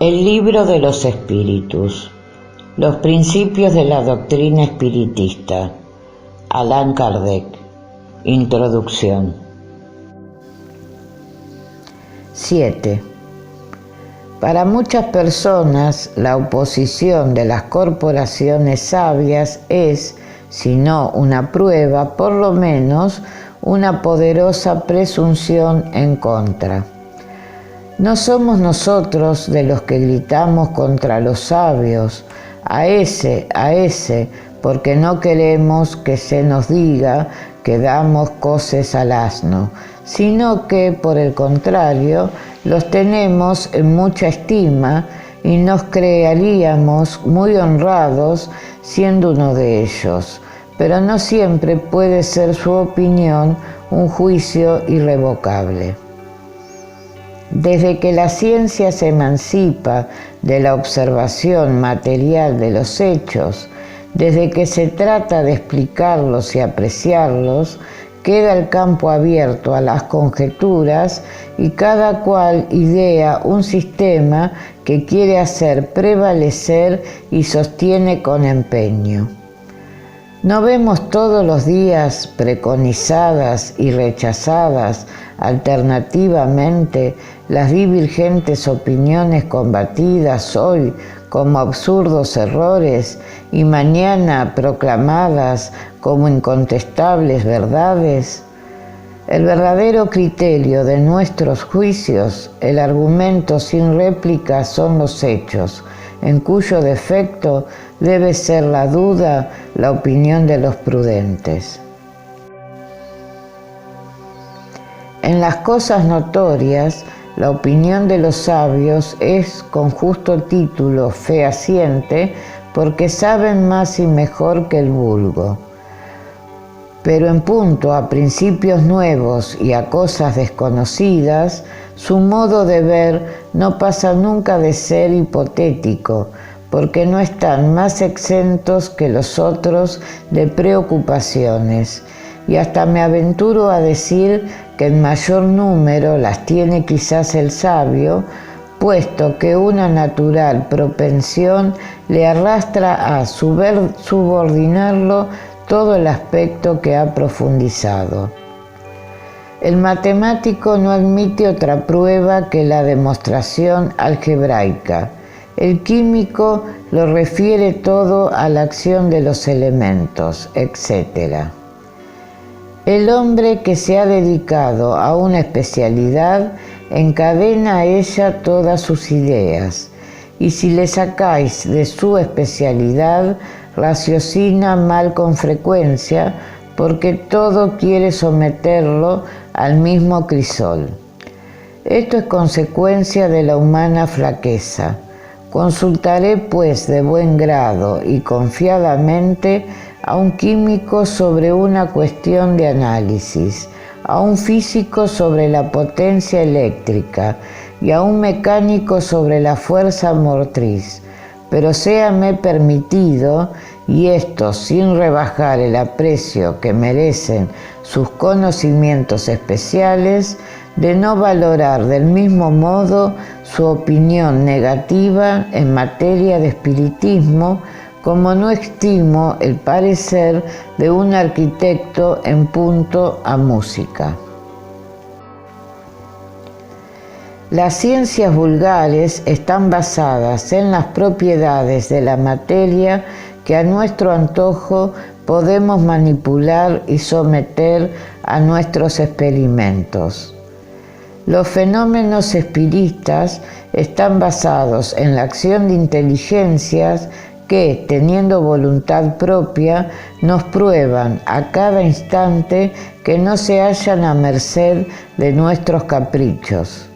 El libro de los espíritus. Los principios de la doctrina espiritista. Allan Kardec. Introducción. 7. Para muchas personas, la oposición de las corporaciones sabias es, si no una prueba, por lo menos una poderosa presunción en contra. No somos nosotros de los que gritamos contra los sabios, a ese, porque no queremos que se nos diga que damos coces al asno, sino que, por el contrario, los tenemos en mucha estima y nos creeríamos muy honrados siendo uno de ellos, pero no siempre puede ser su opinión un juicio irrevocable. Desde que la ciencia se emancipa de la observación material de los hechos, desde que se trata de explicarlos y apreciarlos, queda el campo abierto a las conjeturas y cada cual idea un sistema que quiere hacer prevalecer y sostiene con empeño. ¿No vemos todos los días preconizadas y rechazadas alternativamente las divergentes opiniones combatidas hoy como absurdos errores y mañana proclamadas como incontestables verdades? El verdadero criterio de nuestros juicios, el argumento sin réplica, son los hechos, en cuyo defecto debe ser la duda la opinión de los prudentes. En las cosas notorias, la opinión de los sabios es con justo título fehaciente, porque saben más y mejor que el vulgo. Pero en punto a principios nuevos y a cosas desconocidas, su modo de ver no pasa nunca de ser hipotético, porque no están más exentos que los otros de preocupaciones, y hasta me aventuro a decir que en mayor número las tiene quizás el sabio, puesto que una natural propensión le arrastra a subordinarlo todo el aspecto que ha profundizado. El matemático no admite otra prueba que la demostración algebraica. El químico lo refiere todo a la acción de los elementos, etc. El hombre que se ha dedicado a una especialidad encadena a ella todas sus ideas, y si le sacáis de su especialidad, raciocina mal con frecuencia, porque todo quiere someterlo al mismo crisol. Esto es consecuencia de la humana flaqueza. Consultaré, pues, de buen grado y confiadamente a un químico sobre una cuestión de análisis, a un físico sobre la potencia eléctrica y a un mecánico sobre la fuerza motriz, pero séame permitido, y esto sin rebajar el aprecio que merecen sus conocimientos especiales, de no valorar del mismo modo su opinión negativa en materia de espiritismo, como no estimo el parecer de un arquitecto en punto a música. Las ciencias vulgares están basadas en las propiedades de la materia que a nuestro antojo podemos manipular y someter a nuestros experimentos. Los fenómenos espiritas están basados en la acción de inteligencias que, teniendo voluntad propia, nos prueban a cada instante que no se hallan a merced de nuestros caprichos.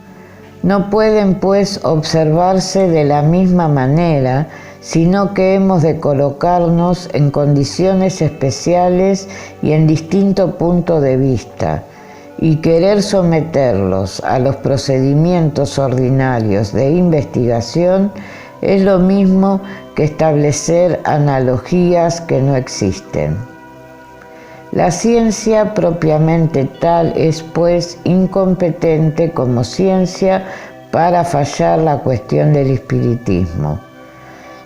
No pueden, pues, observarse de la misma manera, sino que hemos de colocarnos en condiciones especiales y en distinto punto de vista, y querer someterlos a los procedimientos ordinarios de investigación es lo mismo que establecer analogías que no existen. La ciencia propiamente tal es, pues, incompetente como ciencia para fallar la cuestión del espiritismo.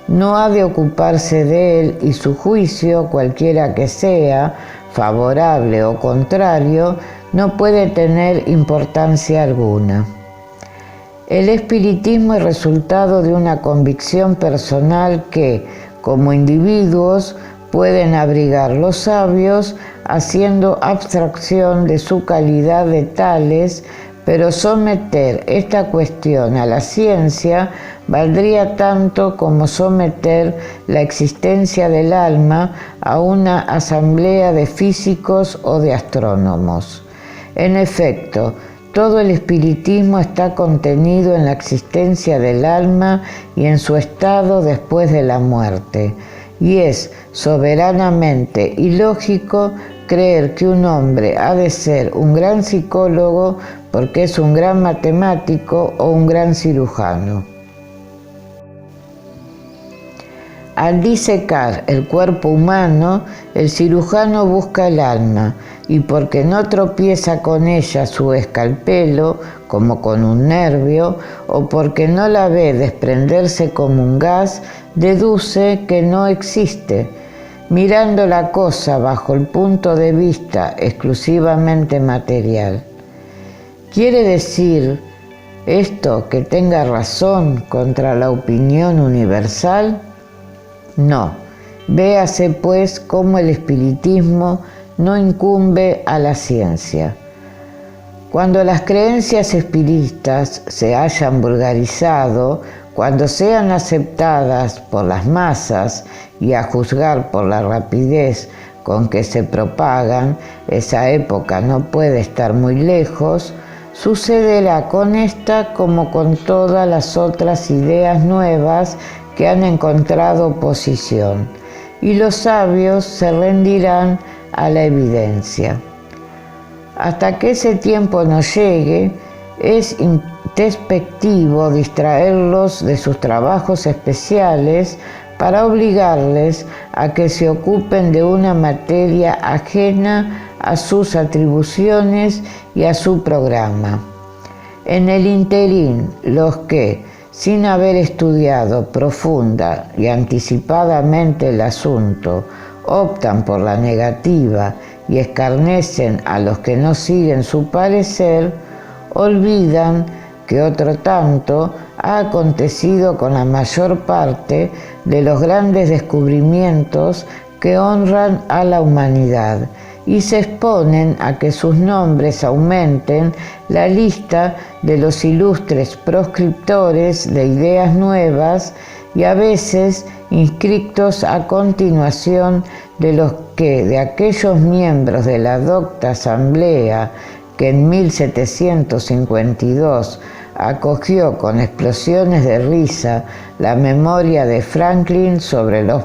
No ha de ocuparse de él y su juicio, cualquiera que sea, favorable o contrario, no puede tener importancia alguna. El espiritismo es resultado de una convicción personal que, como individuos, pueden abrigar los sabios, haciendo abstracción de su calidad de tales, pero someter esta cuestión a la ciencia valdría tanto como someter la existencia del alma a una asamblea de físicos o de astrónomos. En efecto, todo el espiritismo está contenido en la existencia del alma y en su estado después de la muerte, y es soberanamente ilógico creer que un hombre ha de ser un gran psicólogo porque es un gran matemático o un gran cirujano. Al disecar el cuerpo humano, el cirujano busca el alma, y porque no tropieza con ella su escalpelo, como con un nervio, o porque no la ve desprenderse como un gas, deduce que no existe. Mirando la cosa bajo el punto de vista exclusivamente material. ¿Quiere decir esto que tenga razón contra la opinión universal? No. Véase pues cómo el espiritismo no incumbe a la ciencia. Cuando las creencias espiritistas se hayan vulgarizado, cuando sean aceptadas por las masas y a juzgar por la rapidez con que se propagan, esa época no puede estar muy lejos, sucederá con esta como con todas las otras ideas nuevas que han encontrado oposición, y los sabios se rendirán a la evidencia. Hasta que ese tiempo no llegue, es introspectivo distraerlos de sus trabajos especiales para obligarles a que se ocupen de una materia ajena a sus atribuciones y a su programa. En el ínterin, los que, sin haber estudiado profunda y anticipadamente el asunto, optan por la negativa y escarnecen a los que no siguen su parecer, olvidan que otro tanto ha acontecido con la mayor parte de los grandes descubrimientos que honran a la humanidad y se exponen a que sus nombres aumenten la lista de los ilustres proscriptores de ideas nuevas y a veces inscritos a continuación de los que de aquellos miembros de la docta asamblea que en 1752 acogió con explosiones de risa la memoria de Franklin sobre los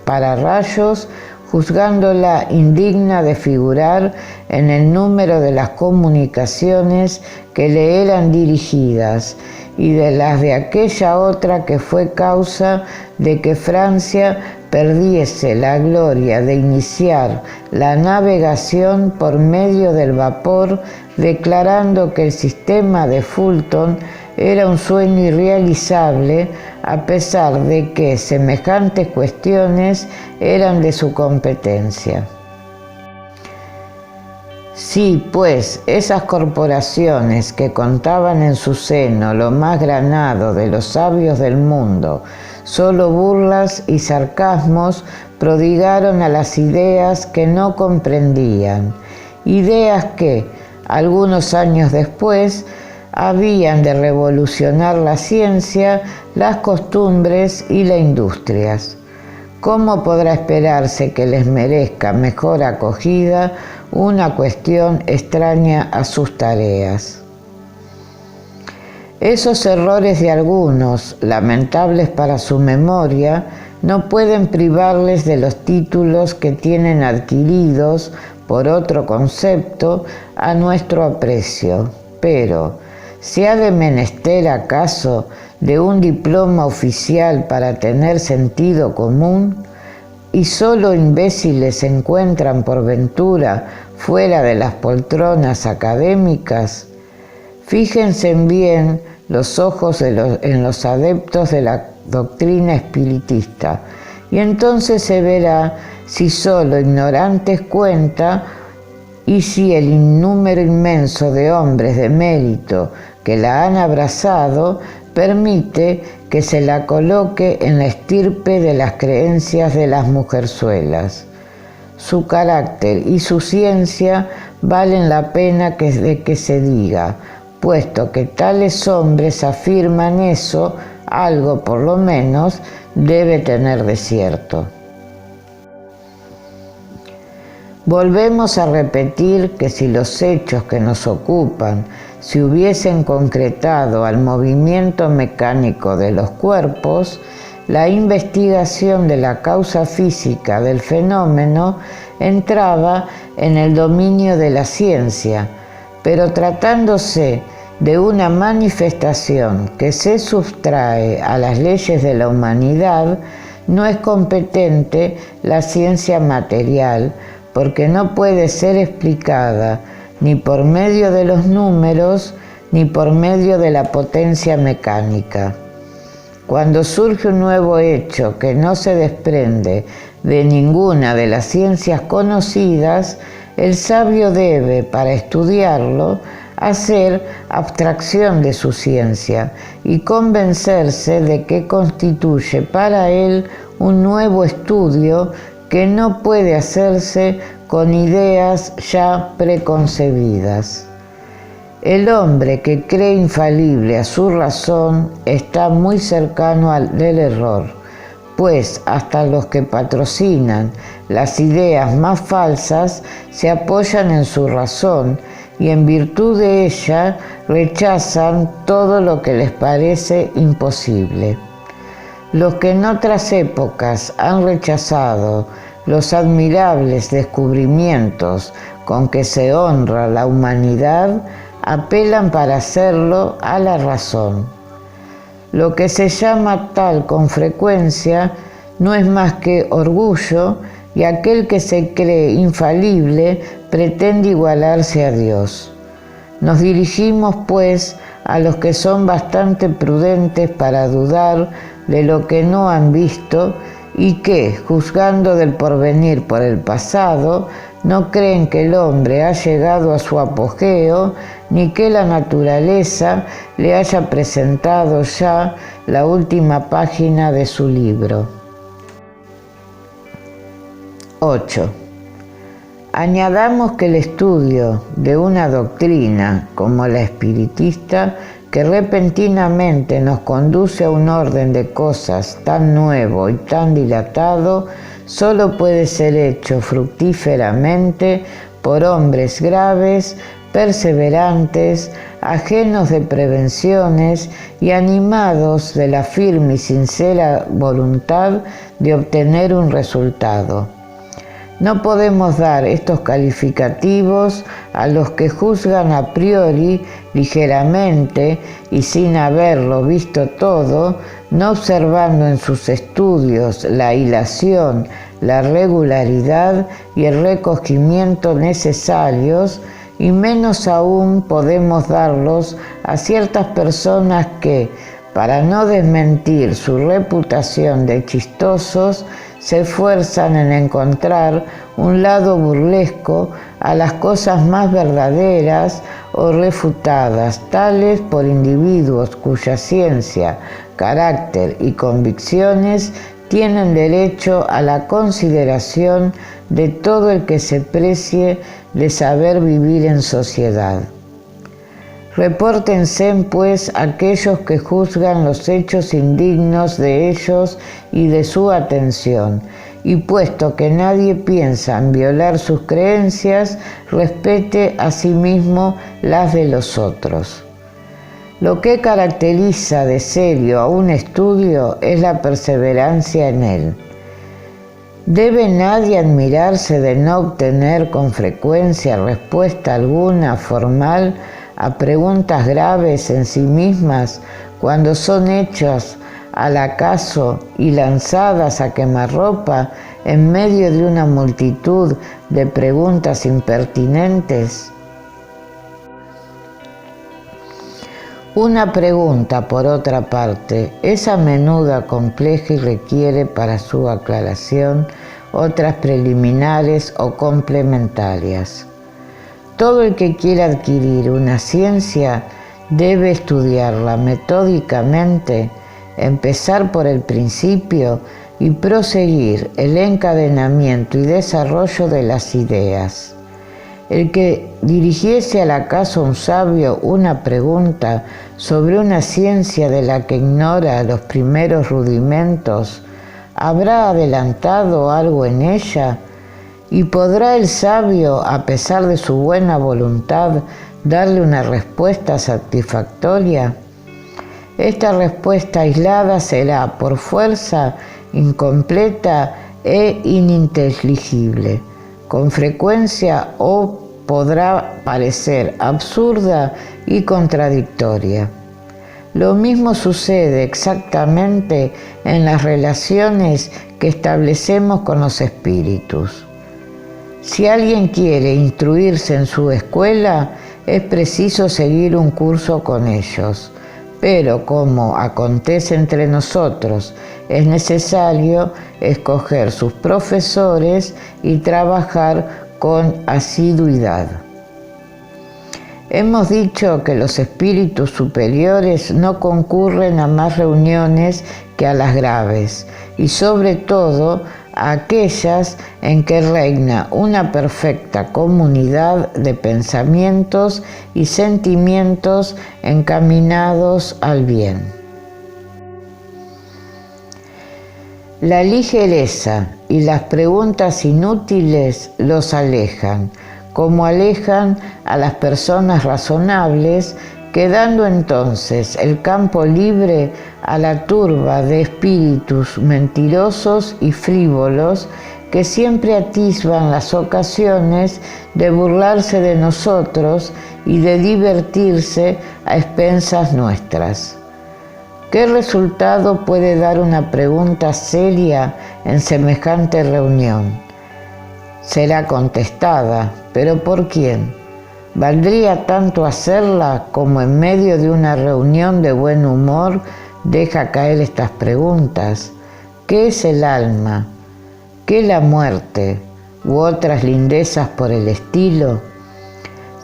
pararrayos, juzgándola indigna de figurar en el número de las comunicaciones que le eran dirigidas y de las de aquella otra que fue causa de que Francia perdiese la gloria de iniciar la navegación por medio del vapor, declarando que el sistema de Fulton era un sueño irrealizable, a pesar de que semejantes cuestiones eran de su competencia. Si, pues, esas corporaciones que contaban en su seno lo más granado de los sabios del mundo, solo burlas y sarcasmos prodigaron a las ideas que no comprendían, ideas que, algunos años después, habían de revolucionar la ciencia, las costumbres y las industrias. ¿Cómo podrá esperarse que les merezca mejor acogida una cuestión extraña a sus tareas? Esos errores de algunos, lamentables para su memoria, no pueden privarles de los títulos que tienen adquiridos por otro concepto a nuestro aprecio, pero ¿se ha de menester acaso de un diploma oficial para tener sentido común? ¿Y solo imbéciles se encuentran por ventura fuera de las poltronas académicas? Fíjense bien los ojos en los adeptos de la doctrina espiritista, y entonces se verá si solo ignorantes cuenta y si el número inmenso de hombres de mérito que la han abrazado permite que se la coloque en la estirpe de las creencias de las mujerzuelas. Su carácter y su ciencia valen la pena de que se diga, puesto que tales hombres afirman eso, algo por lo menos debe tener de cierto. Volvemos a repetir que si los hechos que nos ocupan se hubiesen concretado al movimiento mecánico de los cuerpos, la investigación de la causa física del fenómeno entraba en el dominio de la ciencia, pero tratándose de una manifestación que se sustrae a las leyes de la humanidad, no es competente la ciencia material, porque no puede ser explicada ni por medio de los números ni por medio de la potencia mecánica. Cuando surge un nuevo hecho que no se desprende de ninguna de las ciencias conocidas, el sabio debe, para estudiarlo, hacer abstracción de su ciencia y convencerse de que constituye para él un nuevo estudio que no puede hacerse con ideas ya preconcebidas. El hombre que cree infalible a su razón está muy cercano del error, pues hasta los que patrocinan las ideas más falsas se apoyan en su razón y en virtud de ella rechazan todo lo que les parece imposible. Los que en otras épocas han rechazado los admirables descubrimientos con que se honra la humanidad, apelan para hacerlo a la razón. Lo que se llama tal con frecuencia no es más que orgullo, y aquel que se cree infalible pretende igualarse a Dios. Nos dirigimos, pues, a los que son bastante prudentes para dudar de lo que no han visto y que, juzgando del porvenir por el pasado, no creen que el hombre ha llegado a su apogeo ni que la naturaleza le haya presentado ya la última página de su libro. 8. Añadamos que el estudio de una doctrina como la espiritista, que repentinamente nos conduce a un orden de cosas tan nuevo y tan dilatado, solo puede ser hecho fructíferamente por hombres graves, perseverantes, ajenos de prevenciones y animados de la firme y sincera voluntad de obtener un resultado. No podemos dar estos calificativos a los que juzgan a priori, ligeramente y sin haberlo visto todo, no observando en sus estudios la hilación, la regularidad y el recogimiento necesarios, y menos aún podemos darlos a ciertas personas que, para no desmentir su reputación de chistosos, se esfuerzan en encontrar un lado burlesco a las cosas más verdaderas o refutadas, tales por individuos cuya ciencia, carácter y convicciones tienen derecho a la consideración de todo el que se precie de saber vivir en sociedad. Repórtense, pues, aquellos que juzgan los hechos indignos de ellos y de su atención, y puesto que nadie piensa en violar sus creencias, respete asimismo las de los otros. Lo que caracteriza de serio a un estudio es la perseverancia en él. ¿Debe nadie admirarse de no obtener con frecuencia respuesta alguna formal a preguntas graves en sí mismas cuando son hechas al acaso y lanzadas a quemarropa en medio de una multitud de preguntas impertinentes? Una pregunta, por otra parte, es a menudo compleja y requiere para su aclaración otras preliminares o complementarias. Todo el que quiera adquirir una ciencia debe estudiarla metódicamente, empezar por el principio y proseguir el encadenamiento y desarrollo de las ideas. El que dirigiese al acaso a un sabio una pregunta sobre una ciencia de la que ignora los primeros rudimentos, ¿habrá adelantado algo en ella? ¿Y podrá el sabio, a pesar de su buena voluntad, darle una respuesta satisfactoria? Esta respuesta aislada será, por fuerza, incompleta e ininteligible. Con frecuencia podrá parecer absurda y contradictoria. Lo mismo sucede exactamente en las relaciones que establecemos con los espíritus. Si alguien quiere instruirse en su escuela, es preciso seguir un curso con ellos, pero como acontece entre nosotros, es necesario escoger sus profesores y trabajar con asiduidad. Hemos dicho que los espíritus superiores no concurren a más reuniones que a las graves, y sobre todo a aquellas en que reina una perfecta comunidad de pensamientos y sentimientos encaminados al bien. La ligereza y las preguntas inútiles los alejan, como alejan a las personas razonables, quedando entonces el campo libre a la turba de espíritus mentirosos y frívolos que siempre atisban las ocasiones de burlarse de nosotros y de divertirse a expensas nuestras. ¿Qué resultado puede dar una pregunta seria en semejante reunión? Será contestada, ¿pero por quién? ¿Valdría tanto hacerla como en medio de una reunión de buen humor deja caer estas preguntas? ¿Qué es el alma? ¿Qué la muerte? ¿U otras lindezas por el estilo?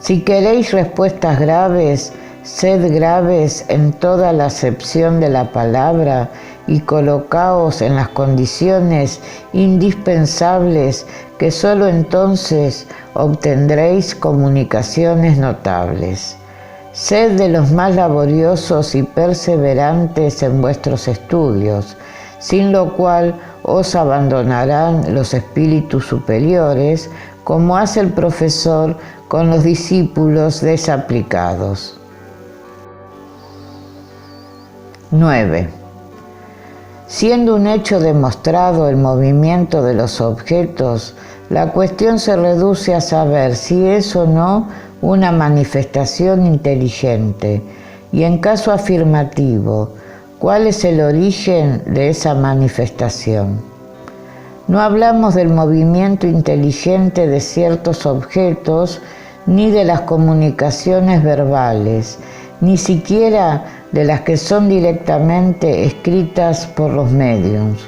Si queréis respuestas graves, sed graves en toda la acepción de la palabra y colocaos en las condiciones indispensables que sólo entonces obtendréis comunicaciones notables. Sed de los más laboriosos y perseverantes en vuestros estudios, sin lo cual os abandonarán los espíritus superiores, como hace el profesor con los discípulos desaplicados. 9. Siendo un hecho demostrado el movimiento de los objetos, la cuestión se reduce a saber si es o no una manifestación inteligente, y en caso afirmativo, ¿cuál es el origen de esa manifestación? No hablamos del movimiento inteligente de ciertos objetos, ni de las comunicaciones verbales, ni siquiera de las que son directamente escritas por los médiums,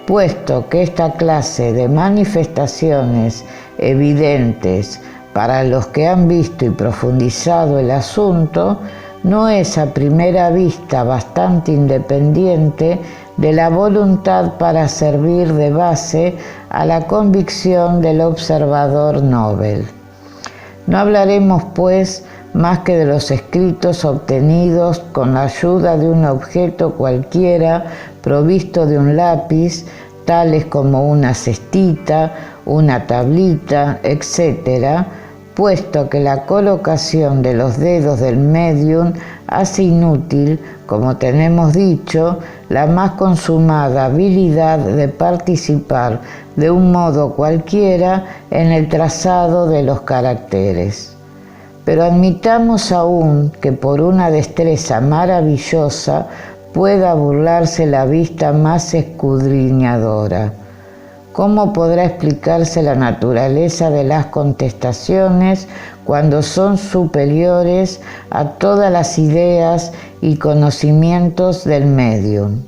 puesto que esta clase de manifestaciones evidentes para los que han visto y profundizado el asunto no es a primera vista bastante independiente de la voluntad para servir de base a la convicción del observador Nobel. No hablaremos, pues, más que de los escritos obtenidos con la ayuda de un objeto cualquiera provisto de un lápiz, tales como una cestita, una tablita, etc., puesto que la colocación de los dedos del médium hace inútil, como tenemos dicho, la más consumada habilidad de participar de un modo cualquiera en el trazado de los caracteres. Pero admitamos aún que por una destreza maravillosa pueda burlarse la vista más escudriñadora. ¿Cómo podrá explicarse la naturaleza de las contestaciones cuando son superiores a todas las ideas y conocimientos del médium?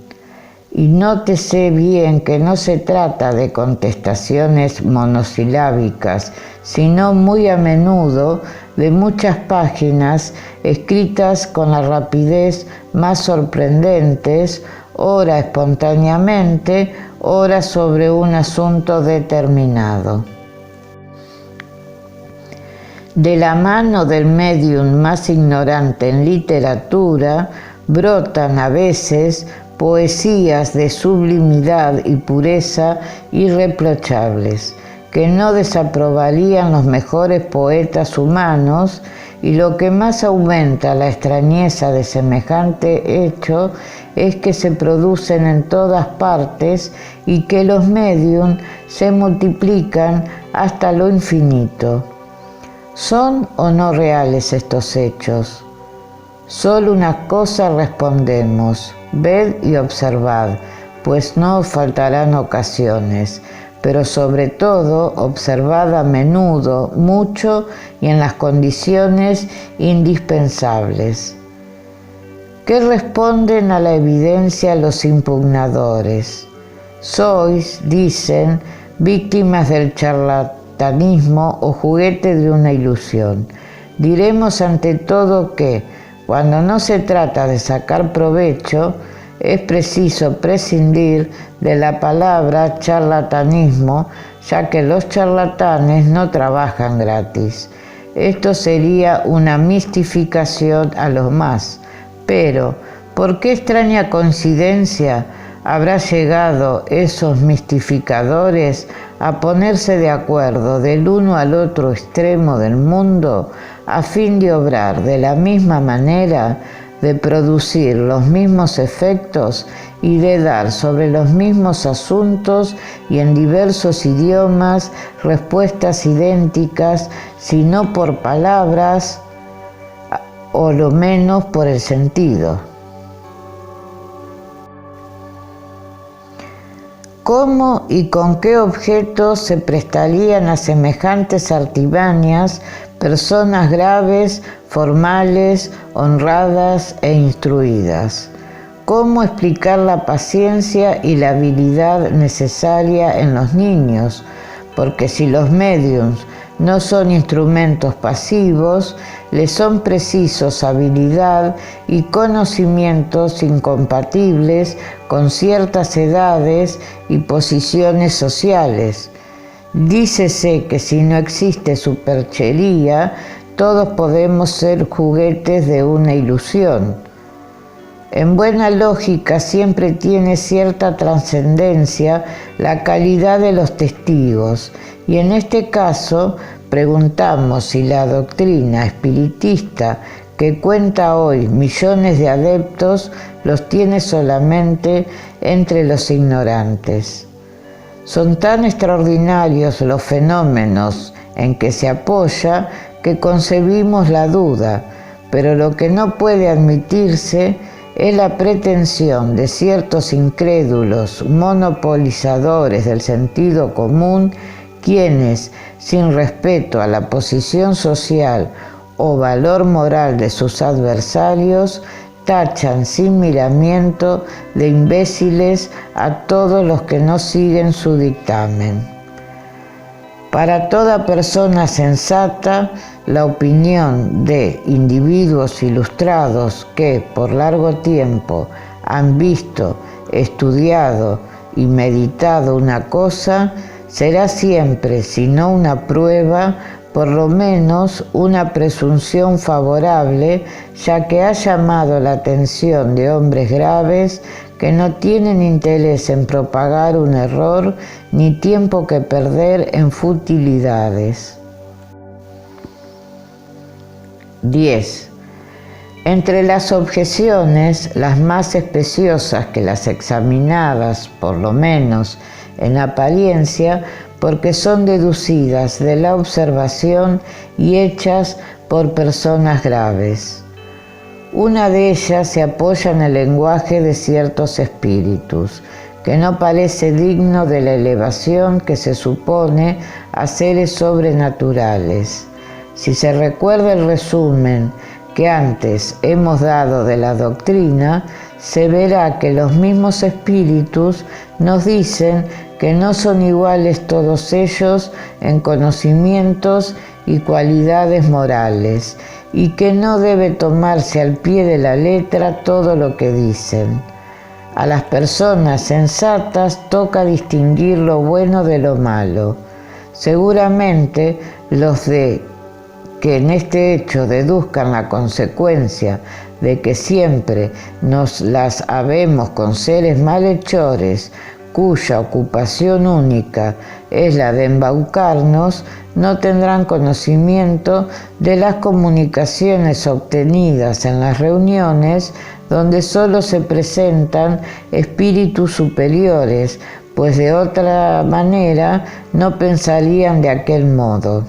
Y nótese bien que no se trata de contestaciones monosilábicas, sino muy a menudo de muchas páginas escritas con la rapidez más sorprendentes, ora espontáneamente, ora sobre un asunto determinado. De la mano del médium más ignorante en literatura, brotan a veces poesías de sublimidad y pureza irreprochables, que no desaprobarían los mejores poetas humanos, y lo que más aumenta la extrañeza de semejante hecho es que se producen en todas partes y que los médium se multiplican hasta lo infinito. ¿Son o no reales estos hechos? Solo una cosa respondemos: ved y observad, pues no os faltarán ocasiones, pero sobre todo observad a menudo, mucho y en las condiciones indispensables. ¿Qué responden a la evidencia los impugnadores? Sois, dicen, víctimas del charlatanismo o juguete de una ilusión. Diremos ante todo que, cuando no se trata de sacar provecho, es preciso prescindir de la palabra charlatanismo, ya que los charlatanes no trabajan gratis. Esto sería una mistificación a lo más. Pero, ¿por qué extraña coincidencia habrá llegado esos mistificadores a ponerse de acuerdo del uno al otro extremo del mundo a fin de obrar de la misma manera, de producir los mismos efectos y de dar sobre los mismos asuntos y en diversos idiomas respuestas idénticas, si no por palabras, o lo menos por el sentido? ¿Cómo y con qué objetos se prestarían a semejantes artimañas personas graves, formales, honradas e instruidas? ¿Cómo explicar la paciencia y la habilidad necesaria en los niños? Porque si los médiums no son instrumentos pasivos, les son precisos habilidad y conocimientos incompatibles con ciertas edades y posiciones sociales. Dícese que si no existe superchería, todos podemos ser juguetes de una ilusión. En buena lógica siempre tiene cierta trascendencia la calidad de los testigos, y en este caso preguntamos si la doctrina espiritista, que cuenta hoy millones de adeptos, los tiene solamente entre los ignorantes. Son tan extraordinarios los fenómenos en que se apoya que concebimos la duda, pero lo que no puede admitirse es la pretensión de ciertos incrédulos monopolizadores del sentido común, quienes, sin respeto a la posición social o valor moral de sus adversarios, tachan sin miramiento de imbéciles a todos los que no siguen su dictamen. Para toda persona sensata, la opinión de individuos ilustrados que por largo tiempo han visto, estudiado y meditado una cosa será siempre, si no una prueba, por lo menos una presunción favorable, ya que ha llamado la atención de hombres graves que no tienen interés en propagar un error ni tiempo que perder en futilidades. 10. Entre las objeciones, las más especiosas que las examinadas, por lo menos en apariencia, porque son deducidas de la observación y hechas por personas graves. Una de ellas se apoya en el lenguaje de ciertos espíritus, que no parece digno de la elevación que se supone a seres sobrenaturales. Si se recuerda el resumen que antes hemos dado de la doctrina, se verá que los mismos espíritus nos dicen que no son iguales todos ellos en conocimientos y cualidades morales, y que no debe tomarse al pie de la letra todo lo que dicen. A las personas sensatas toca distinguir lo bueno de lo malo. Seguramente los de que en este hecho deduzcan la consecuencia de que siempre nos las habemos con seres malhechores, cuya ocupación única es la de embaucarnos, no tendrán conocimiento de las comunicaciones obtenidas en las reuniones donde solo se presentan espíritus superiores, pues de otra manera no pensarían de aquel modo.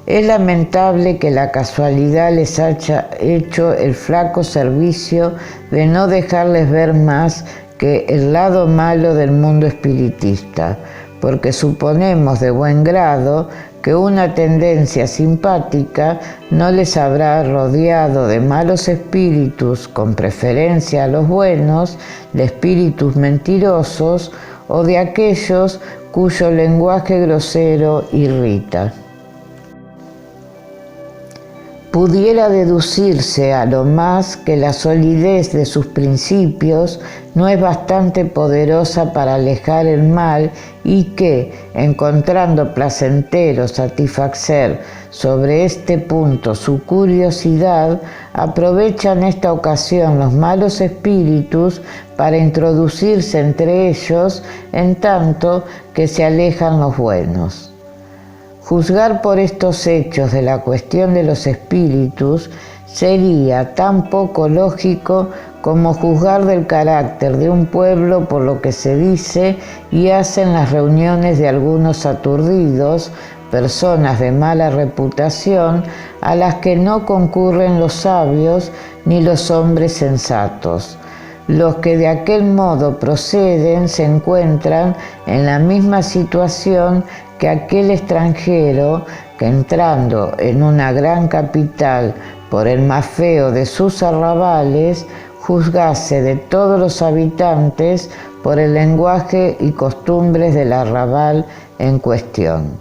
Es lamentable que la casualidad les haya hecho el flaco servicio de no dejarles ver más que el lado malo del mundo espiritista, porque suponemos de buen grado que una tendencia simpática no les habrá rodeado de malos espíritus, con preferencia a los buenos, de espíritus mentirosos o de aquellos cuyo lenguaje grosero irrita. Pudiera deducirse a lo más que la solidez de sus principios no es bastante poderosa para alejar el mal y que, encontrando placentero satisfacer sobre este punto su curiosidad, aprovechan esta ocasión los malos espíritus para introducirse entre ellos en tanto que se alejan los buenos. Juzgar por estos hechos de la cuestión de los espíritus sería tan poco lógico como juzgar del carácter de un pueblo por lo que se dice y hace en las reuniones de algunos aturdidos, personas de mala reputación, a las que no concurren los sabios ni los hombres sensatos. Los que de aquel modo proceden se encuentran en la misma situación que aquel extranjero que, entrando en una gran capital por el más feo de sus arrabales, juzgase de todos los habitantes por el lenguaje y costumbres del arrabal en cuestión.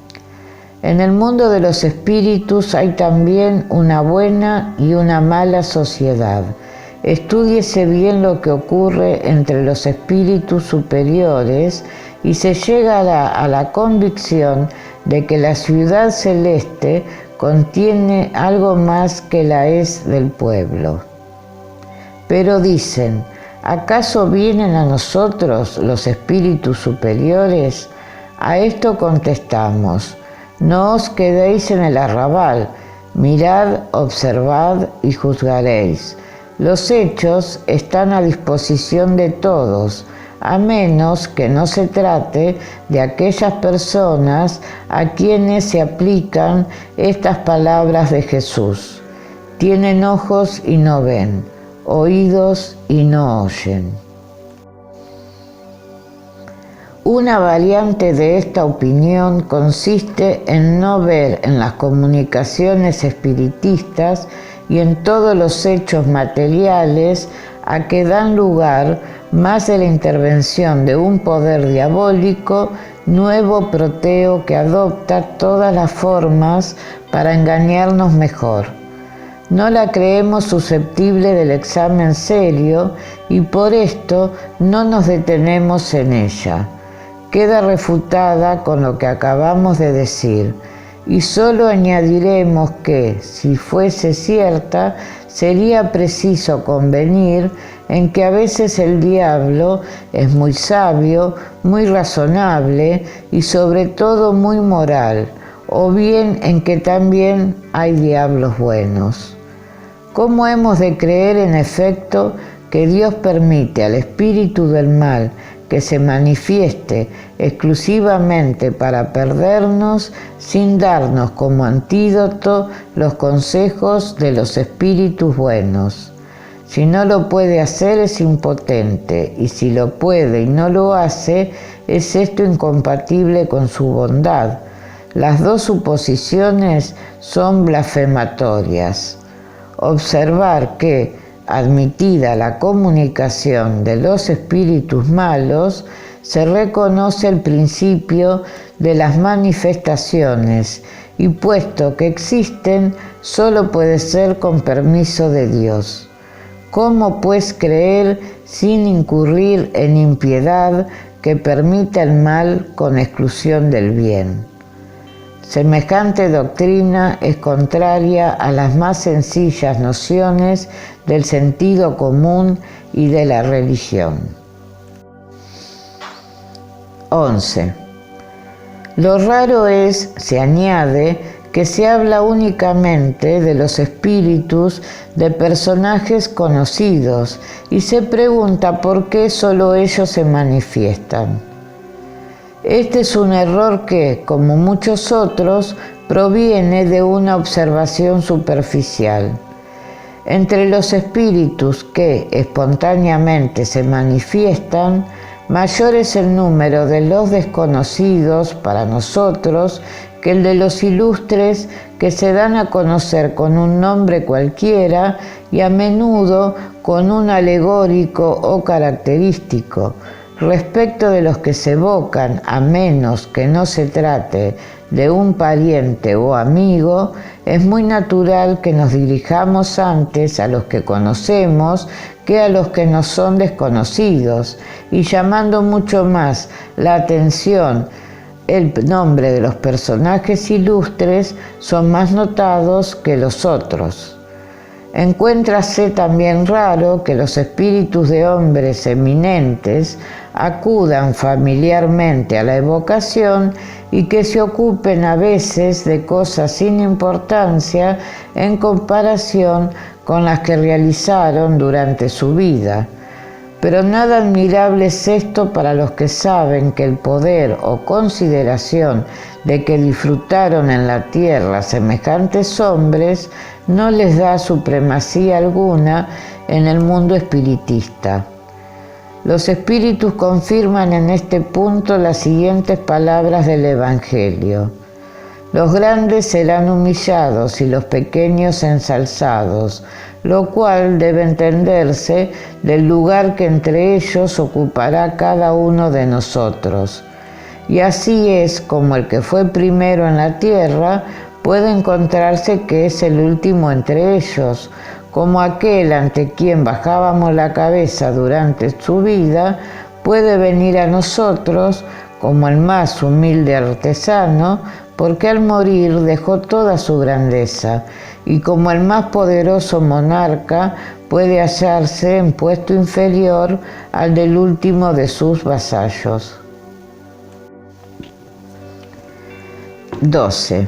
En el mundo de los espíritus hay también una buena y una mala sociedad. Estúdiese bien lo que ocurre entre los espíritus superiores y se llegará a la convicción de que la ciudad celeste contiene algo más que la es del pueblo. Pero dicen, ¿acaso vienen a nosotros los espíritus superiores? A esto contestamos, no os quedéis en el arrabal, mirad, observad y juzgaréis. Los hechos están a disposición de todos, a menos que no se trate de aquellas personas a quienes se aplican estas palabras de Jesús. Tienen ojos y no ven, oídos y no oyen. Una variante de esta opinión consiste en no ver en las comunicaciones espiritistas y en todos los hechos materiales a que dan lugar más de la intervención de un poder diabólico, nuevo proteo que adopta todas las formas para engañarnos mejor. No la creemos susceptible del examen serio y por esto no nos detenemos en ella. Queda refutada con lo que acabamos de decir, y solo añadiremos que, si fuese cierta, sería preciso convenir en que a veces el diablo es muy sabio, muy razonable y sobre todo muy moral, o bien en que también hay diablos buenos. ¿Cómo hemos de creer, en efecto, que Dios permite al espíritu del mal que se manifieste exclusivamente para perdernos, sin darnos como antídoto los consejos de los espíritus buenos? Si no lo puede hacer es impotente, y si lo puede y no lo hace, es esto incompatible con su bondad. Las dos suposiciones son blasfematorias. Observar que, admitida la comunicación de los espíritus malos, se reconoce el principio de las manifestaciones, y puesto que existen, solo puede ser con permiso de Dios. ¿Cómo pues creer sin incurrir en impiedad que permita el mal con exclusión del bien? Semejante doctrina es contraria a las más sencillas nociones del sentido común y de la religión. 11. Lo raro es, se añade, que se habla únicamente de los espíritus de personajes conocidos y se pregunta por qué solo ellos se manifiestan. Este es un error que, como muchos otros, proviene de una observación superficial. Entre los espíritus que espontáneamente se manifiestan, mayor es el número de los desconocidos para nosotros que el de los ilustres que se dan a conocer con un nombre cualquiera y a menudo con un alegórico o característico. Respecto de los que se evocan, a menos que no se trate de un pariente o amigo, es muy natural que nos dirijamos antes a los que conocemos que a los que nos son desconocidos, y llamando mucho más la atención el nombre de los personajes ilustres, son más notados que los otros. Encuéntrase también raro que los espíritus de hombres eminentes acudan familiarmente a la evocación y que se ocupen a veces de cosas sin importancia en comparación con las que realizaron durante su vida. Pero nada admirable es esto para los que saben que el poder o consideración de que disfrutaron en la tierra semejantes hombres no les da supremacía alguna en el mundo espiritista. Los espíritus confirman en este punto las siguientes palabras del Evangelio: los grandes serán humillados y los pequeños ensalzados, lo cual debe entenderse del lugar que entre ellos ocupará cada uno de nosotros. Y así es como el que fue primero en la tierra puede encontrarse que es el último entre ellos, como aquel ante quien bajábamos la cabeza durante su vida puede venir a nosotros como el más humilde artesano, porque al morir dejó toda su grandeza, y como el más poderoso monarca puede hallarse en puesto inferior al del último de sus vasallos. 12.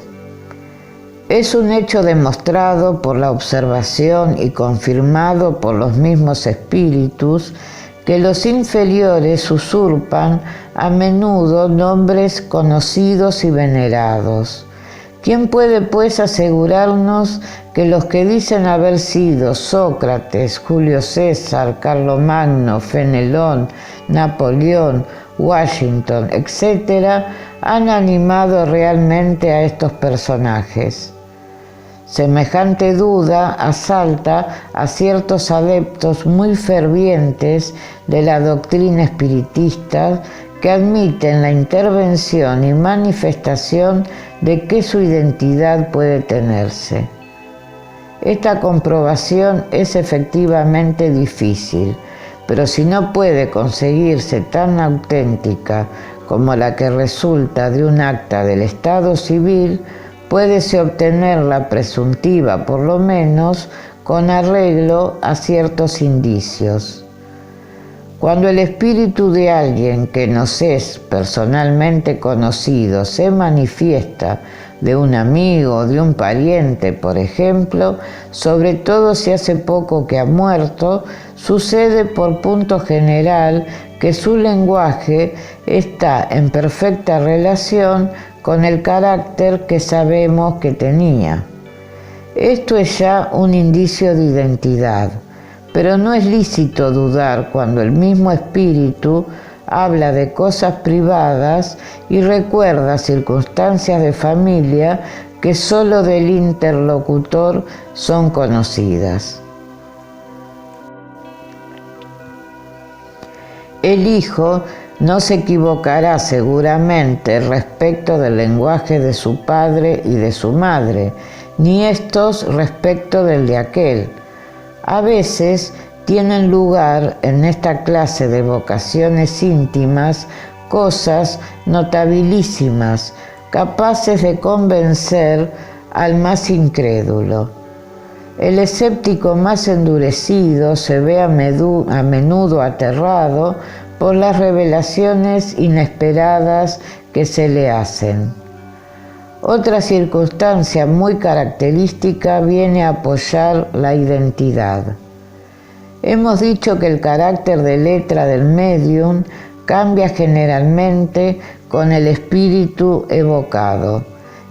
Es un hecho demostrado por la observación y confirmado por los mismos espíritus que los inferiores usurpan a menudo nombres conocidos y venerados. ¿Quién puede pues asegurarnos que los que dicen haber sido Sócrates, Julio César, Carlomagno, Fenelón, Napoleón, Washington, etc., han animado realmente a estos personajes? Semejante duda asalta a ciertos adeptos muy fervientes de la doctrina espiritista que admiten la intervención y manifestación de que su identidad puede tenerse. Esta comprobación es efectivamente difícil, pero si no puede conseguirse tan auténtica como la que resulta de un acta del Estado civil, puédese obtener la presuntiva, por lo menos, con arreglo a ciertos indicios. Cuando el espíritu de alguien que nos es personalmente conocido se manifiesta, de un amigo, de un pariente, por ejemplo, sobre todo si hace poco que ha muerto, sucede por punto general que su lenguaje está en perfecta relación con el carácter que sabemos que tenía. Esto es ya un indicio de identidad, pero no es lícito dudar cuando el mismo espíritu habla de cosas privadas y recuerda circunstancias de familia que solo del interlocutor son conocidas. El hijo no se equivocará seguramente respecto del lenguaje de su padre y de su madre, ni estos respecto del de aquel. A veces tienen lugar en esta clase de vocaciones íntimas cosas notabilísimas, capaces de convencer al más incrédulo. El escéptico más endurecido se ve a menudo aterrado por las revelaciones inesperadas que se le hacen. Otra circunstancia muy característica viene a apoyar la identidad. Hemos dicho que el carácter de letra del médium cambia generalmente con el espíritu evocado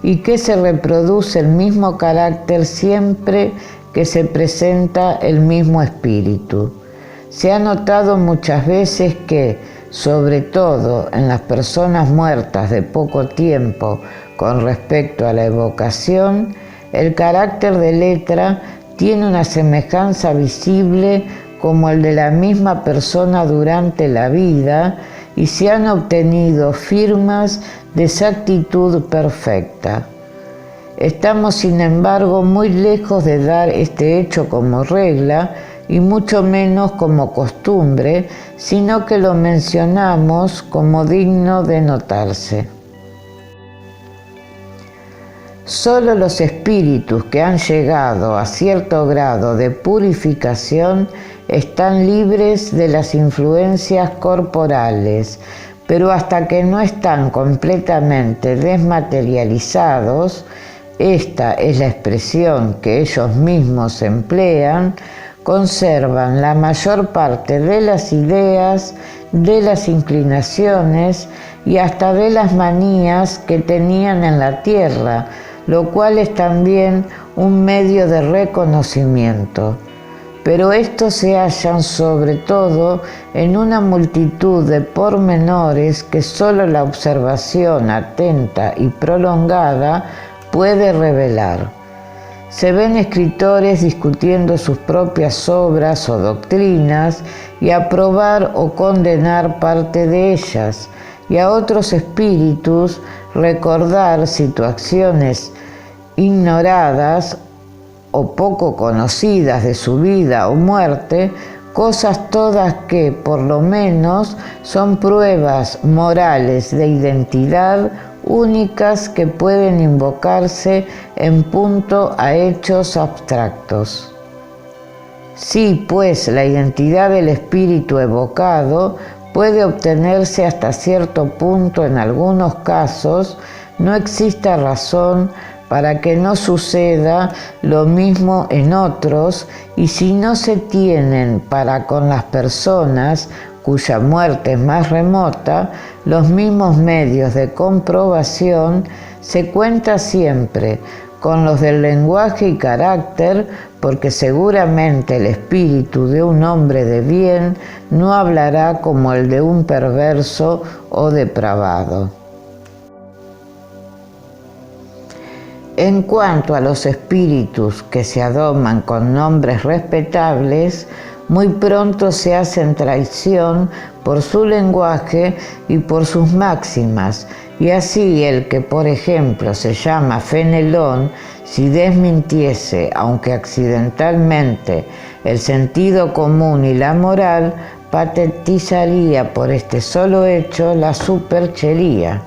y que se reproduce el mismo carácter siempre que se presenta el mismo espíritu. Se ha notado muchas veces que, sobre todo en las personas muertas de poco tiempo con respecto a la evocación, el carácter de letra tiene una semejanza visible como el de la misma persona durante la vida y se han obtenido firmas de exactitud perfecta. Estamos, sin embargo, muy lejos de dar este hecho como regla y mucho menos como costumbre, sino que lo mencionamos como digno de notarse. Solo los espíritus que han llegado a cierto grado de purificación están libres de las influencias corporales, pero hasta que no están completamente desmaterializados, esta es la expresión que ellos mismos emplean, conservan la mayor parte de las ideas, de las inclinaciones y hasta de las manías que tenían en la tierra, lo cual es también un medio de reconocimiento. Pero estos se hallan sobre todo en una multitud de pormenores que solo la observación atenta y prolongada puede revelar. Se ven escritores discutiendo sus propias obras o doctrinas y aprobar o condenar parte de ellas, y a otros espíritus recordar situaciones ignoradas o poco conocidas de su vida o muerte, cosas todas que, por lo menos, son pruebas morales de identidad únicas que pueden invocarse en punto a hechos abstractos. Sí, pues, la identidad del espíritu evocado puede obtenerse hasta cierto punto en algunos casos, no existe razón para que no suceda lo mismo en otros, y si no se tienen para con las personas cuya muerte es más remota los mismos medios de comprobación, se cuenta siempre con los del lenguaje y carácter, porque seguramente el espíritu de un hombre de bien no hablará como el de un perverso o depravado. En cuanto a los espíritus que se adoman con nombres respetables, muy pronto se hacen traición por su lenguaje y por sus máximas, y así el que, por ejemplo, se llama Fenelón, si desmintiese, aunque accidentalmente, el sentido común y la moral, patentizaría por este solo hecho la superchería.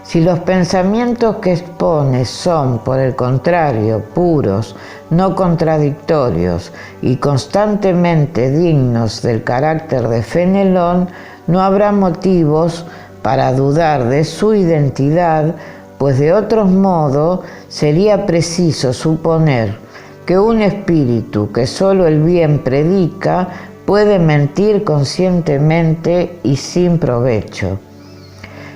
Si los pensamientos que expone son, por el contrario, puros, no contradictorios y constantemente dignos del carácter de Fenelón, no habrá motivos para dudar de su identidad, pues de otro modo sería preciso suponer que un espíritu que solo el bien predica puede mentir conscientemente y sin provecho.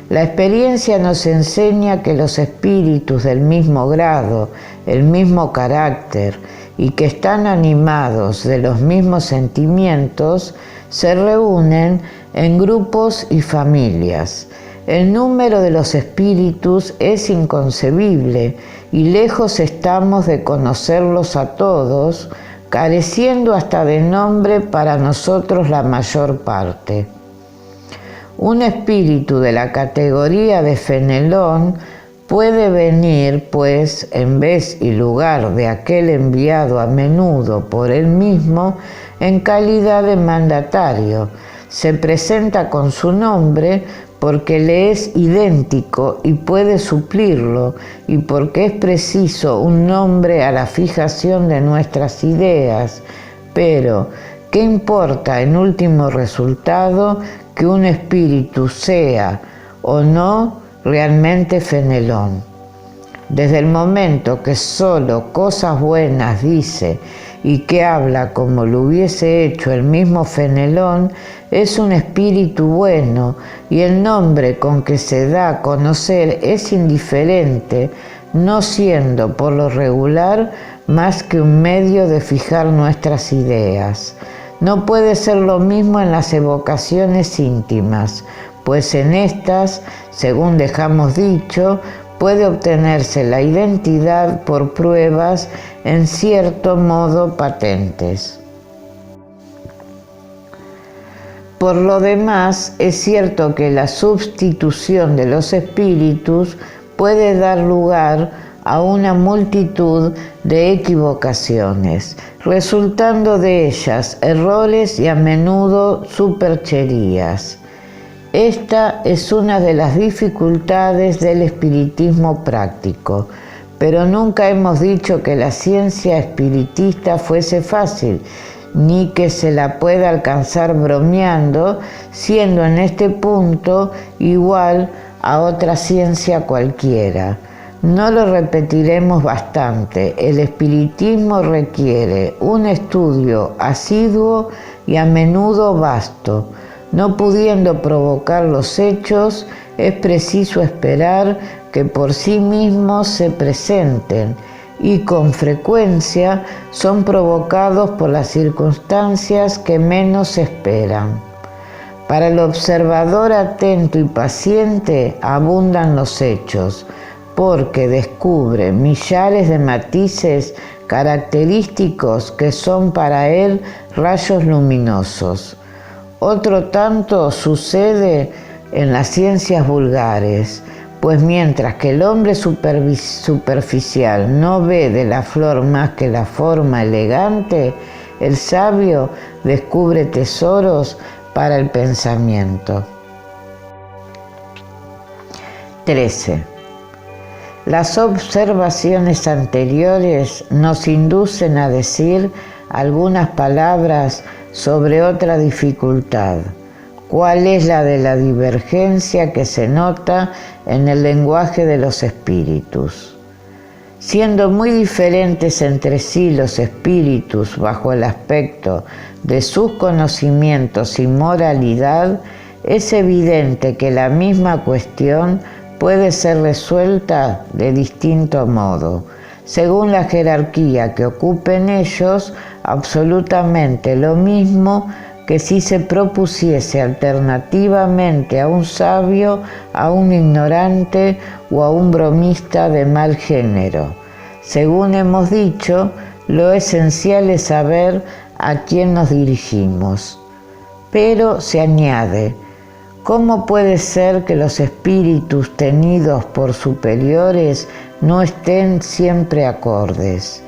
La experiencia nos enseña que los espíritus del mismo grado, el mismo carácter y que están animados de los mismos sentimientos, se reúnen en grupos y familias. El número de los espíritus es inconcebible y lejos estamos de conocerlos a todos, careciendo hasta de nombre para nosotros la mayor parte. Un espíritu de la categoría de Fenelón puede venir, pues, en vez y lugar de aquel enviado a menudo por él mismo, en calidad de mandatario. Se presenta con su nombre porque le es idéntico y puede suplirlo, y porque es preciso un nombre a la fijación de nuestras ideas. Pero, ¿qué importa en último resultado que un espíritu sea o no realmente Fenelón? Desde el momento que solo cosas buenas dice y que habla como lo hubiese hecho el mismo Fenelón, es un espíritu bueno, y el nombre con que se da a conocer es indiferente, no siendo por lo regular más que un medio de fijar nuestras ideas. No puede ser lo mismo en las evocaciones íntimas, pues en estas, según dejamos dicho, puede obtenerse la identidad por pruebas en cierto modo patentes. Por lo demás, es cierto que la sustitución de los espíritus puede dar lugar a una multitud de equivocaciones, resultando de ellas errores y a menudo supercherías. Esta es una de las dificultades del espiritismo práctico, pero nunca hemos dicho que la ciencia espiritista fuese fácil, ni que se la pueda alcanzar bromeando, siendo en este punto igual a otra ciencia cualquiera. No lo repetiremos bastante, el espiritismo requiere un estudio asiduo y a menudo vasto. No pudiendo provocar los hechos, es preciso esperar que por sí mismos se presenten, y con frecuencia son provocados por las circunstancias que menos se esperan. Para el observador atento y paciente abundan los hechos, porque descubre millares de matices característicos que son para él rayos luminosos. Otro tanto sucede en las ciencias vulgares, pues mientras que el hombre superficial no ve de la flor más que la forma elegante, el sabio descubre tesoros para el pensamiento. 13. Las observaciones anteriores nos inducen a decir algunas palabras sobre otra dificultad. ¿Cuál es la de la divergencia que se nota en el lenguaje de los espíritus? Siendo muy diferentes entre sí los espíritus bajo el aspecto de sus conocimientos y moralidad, es evidente que la misma cuestión puede ser resuelta de distinto modo, según la jerarquía que ocupen ellos, absolutamente lo mismo que si se propusiese alternativamente a un sabio, a un ignorante o a un bromista de mal género. Según hemos dicho, lo esencial es saber a quién nos dirigimos. Pero se añade, ¿cómo puede ser que los espíritus tenidos por superiores no estén siempre acordes?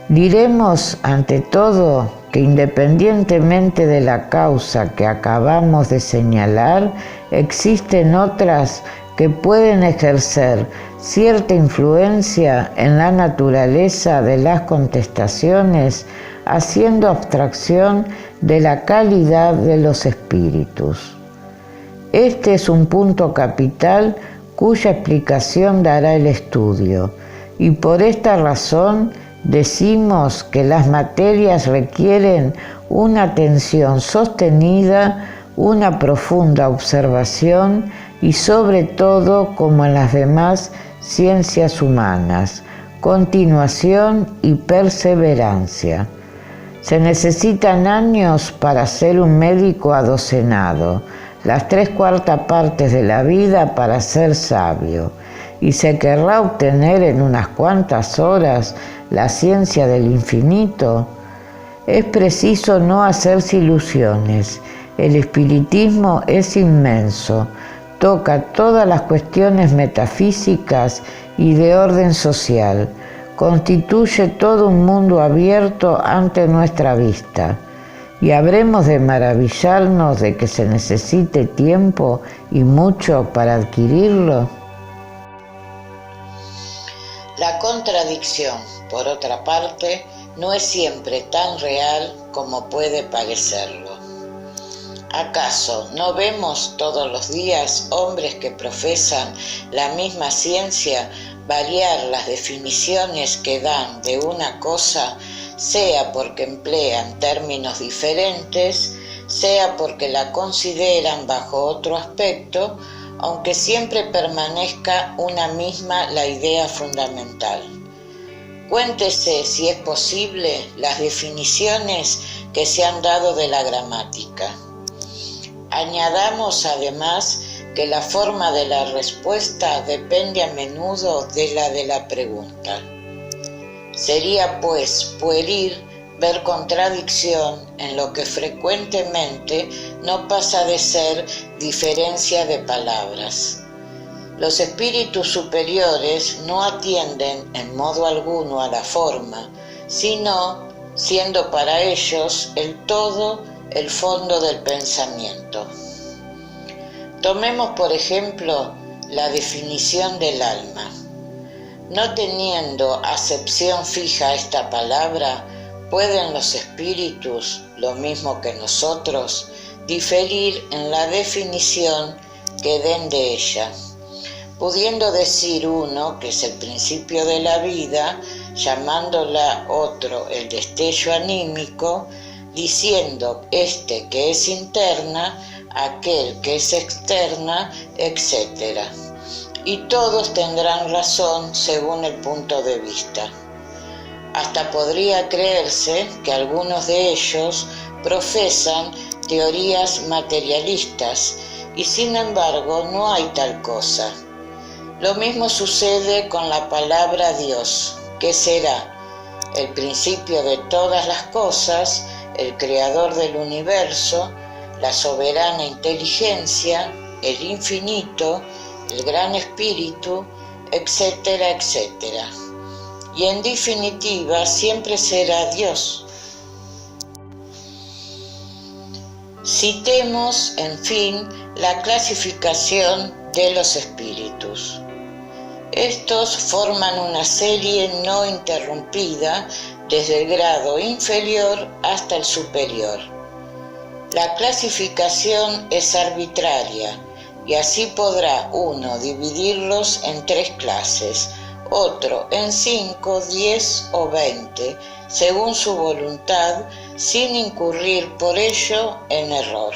Diremos, ante todo, que independientemente de la causa que acabamos de señalar, existen otras que pueden ejercer cierta influencia en la naturaleza de las contestaciones, haciendo abstracción de la calidad de los espíritus. Este es un punto capital cuya explicación dará el estudio, y por esta razón decimos que las materias requieren una atención sostenida, una profunda observación y sobre todo, como en las demás ciencias humanas, continuación y perseverancia. Se necesitan años para ser un médico adocenado, las 3/4 partes de la vida para ser sabio, y se querrá obtener en unas cuantas horas la ciencia del infinito. Es preciso no hacerse ilusiones. El espiritismo es inmenso, toca todas las cuestiones metafísicas y de orden social, constituye todo un mundo abierto ante nuestra vista, y habremos de maravillarnos de que se necesite tiempo y mucho para adquirirlo. La contradicción, por otra parte, no es siempre tan real como puede parecerlo. ¿Acaso no vemos todos los días hombres que profesan la misma ciencia variar las definiciones que dan de una cosa, sea porque emplean términos diferentes, sea porque la consideran bajo otro aspecto, aunque siempre permanezca una misma la idea fundamental? Cuéntese, si es posible, las definiciones que se han dado de la gramática. Añadamos además que la forma de la respuesta depende a menudo de la de la pregunta. Sería pues pueril ver contradicción en lo que frecuentemente no pasa de ser diferencia de palabras. Los espíritus superiores no atienden en modo alguno a la forma, sino, siendo para ellos el todo, el fondo del pensamiento. Tomemos, por ejemplo, la definición del alma. No teniendo acepción fija a esta palabra, pueden los espíritus, lo mismo que nosotros, diferir en la definición que den de ella, pudiendo decir uno que es el principio de la vida, llamándola otro el destello anímico, diciendo este que es interna, aquel que es externa, etc. Y todos tendrán razón según el punto de vista. Hasta podría creerse que algunos de ellos profesan teorías materialistas, y sin embargo no hay tal cosa. Lo mismo sucede con la palabra Dios, que será el principio de todas las cosas, el creador del universo, la soberana inteligencia, el infinito, el gran espíritu, etcétera, etcétera. Y en definitiva siempre será Dios. Citemos, en fin, la clasificación de los espíritus. Estos forman una serie no interrumpida desde el grado inferior hasta el superior. La clasificación es arbitraria y así podrá uno dividirlos en 3 clases, otro en 5, 10 o 20, según su voluntad, sin incurrir por ello en error.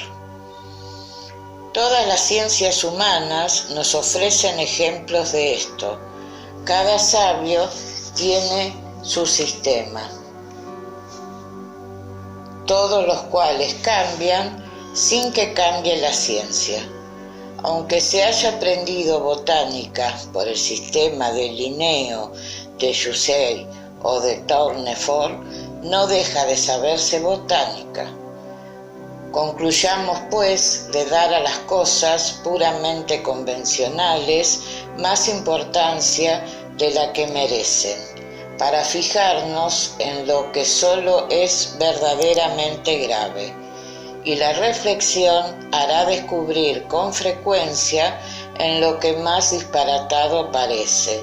Todas las ciencias humanas nos ofrecen ejemplos de esto. Cada sabio tiene su sistema, todos los cuales cambian sin que cambie la ciencia. Aunque se haya aprendido botánica por el sistema de Linneo, de Jussieu o de Tournefort, no deja de saberse botánica. Concluyamos, pues, de dar a las cosas puramente convencionales más importancia de la que merecen, para fijarnos en lo que solo es verdaderamente grave. Y la reflexión hará descubrir con frecuencia en lo que más disparatado parece,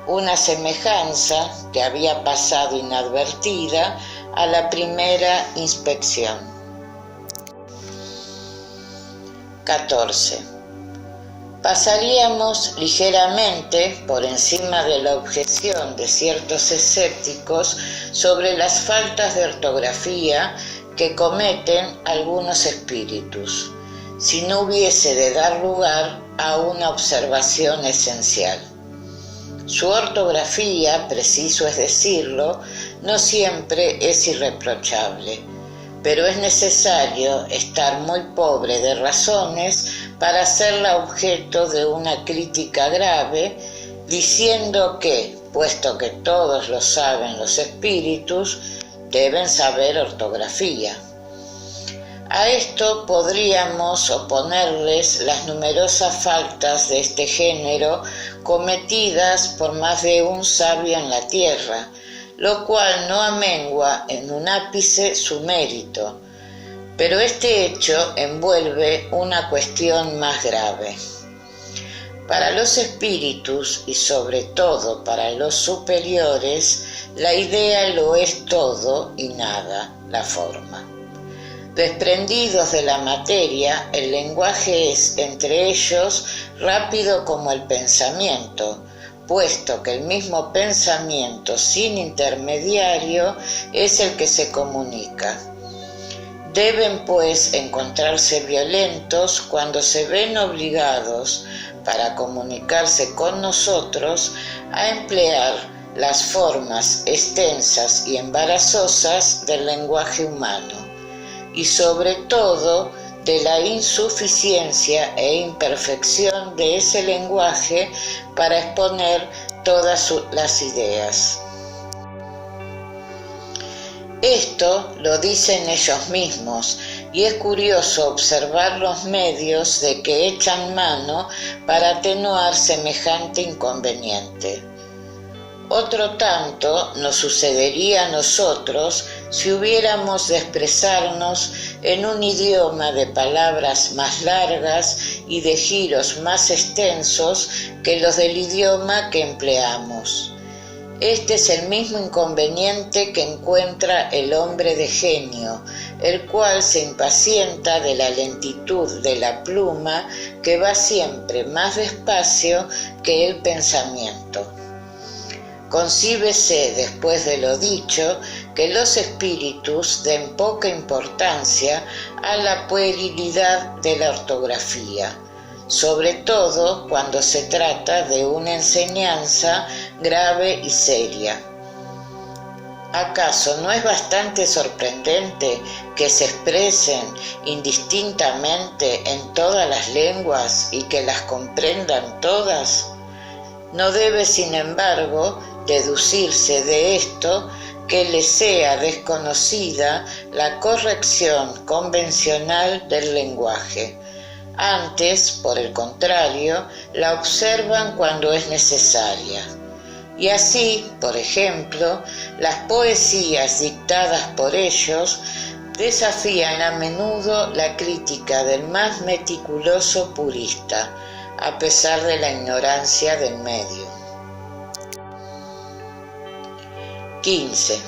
una semejanza que había pasado inadvertida a la primera inspección. 14. Pasaríamos ligeramente por encima de la objeción de ciertos escépticos sobre las faltas de ortografía que cometen algunos espíritus, si no hubiese de dar lugar a una observación esencial. Su ortografía, preciso es decirlo, no siempre es irreprochable, pero es necesario estar muy pobre de razones para hacerla objeto de una crítica grave, diciendo que, puesto que todos lo saben los espíritus, deben saber ortografía. A esto podríamos oponerles las numerosas faltas de este género cometidas por más de un sabio en la tierra, lo cual no amengua en un ápice su mérito, pero este hecho envuelve una cuestión más grave. Para los espíritus y sobre todo para los superiores, la idea lo es todo y nada, la forma. Desprendidos de la materia, el lenguaje es, entre ellos, rápido como el pensamiento, puesto que el mismo pensamiento sin intermediario es el que se comunica. Deben, pues, encontrarse violentos cuando se ven obligados, para comunicarse con nosotros, a emplear las formas extensas y embarazosas del lenguaje humano, y sobre todo de la insuficiencia e imperfección de ese lenguaje para exponer todas las ideas. Esto lo dicen ellos mismos, y es curioso observar los medios de que echan mano para atenuar semejante inconveniente. Otro tanto nos sucedería a nosotros si hubiéramos de expresarnos en un idioma de palabras más largas y de giros más extensos que los del idioma que empleamos. Este es el mismo inconveniente que encuentra el hombre de genio, el cual se impacienta de la lentitud de la pluma que va siempre más despacio que el pensamiento. Concíbese, después de lo dicho, que los espíritus den poca importancia a la puerilidad de la ortografía, sobre todo cuando se trata de una enseñanza grave y seria. ¿Acaso no es bastante sorprendente que se expresen indistintamente en todas las lenguas y que las comprendan todas? No debe, sin embargo, deducirse de esto que les sea desconocida la corrección convencional del lenguaje. Antes, por el contrario, la observan cuando es necesaria. Y así, por ejemplo, las poesías dictadas por ellos desafían a menudo la crítica del más meticuloso purista, a pesar de la ignorancia del medio. 15.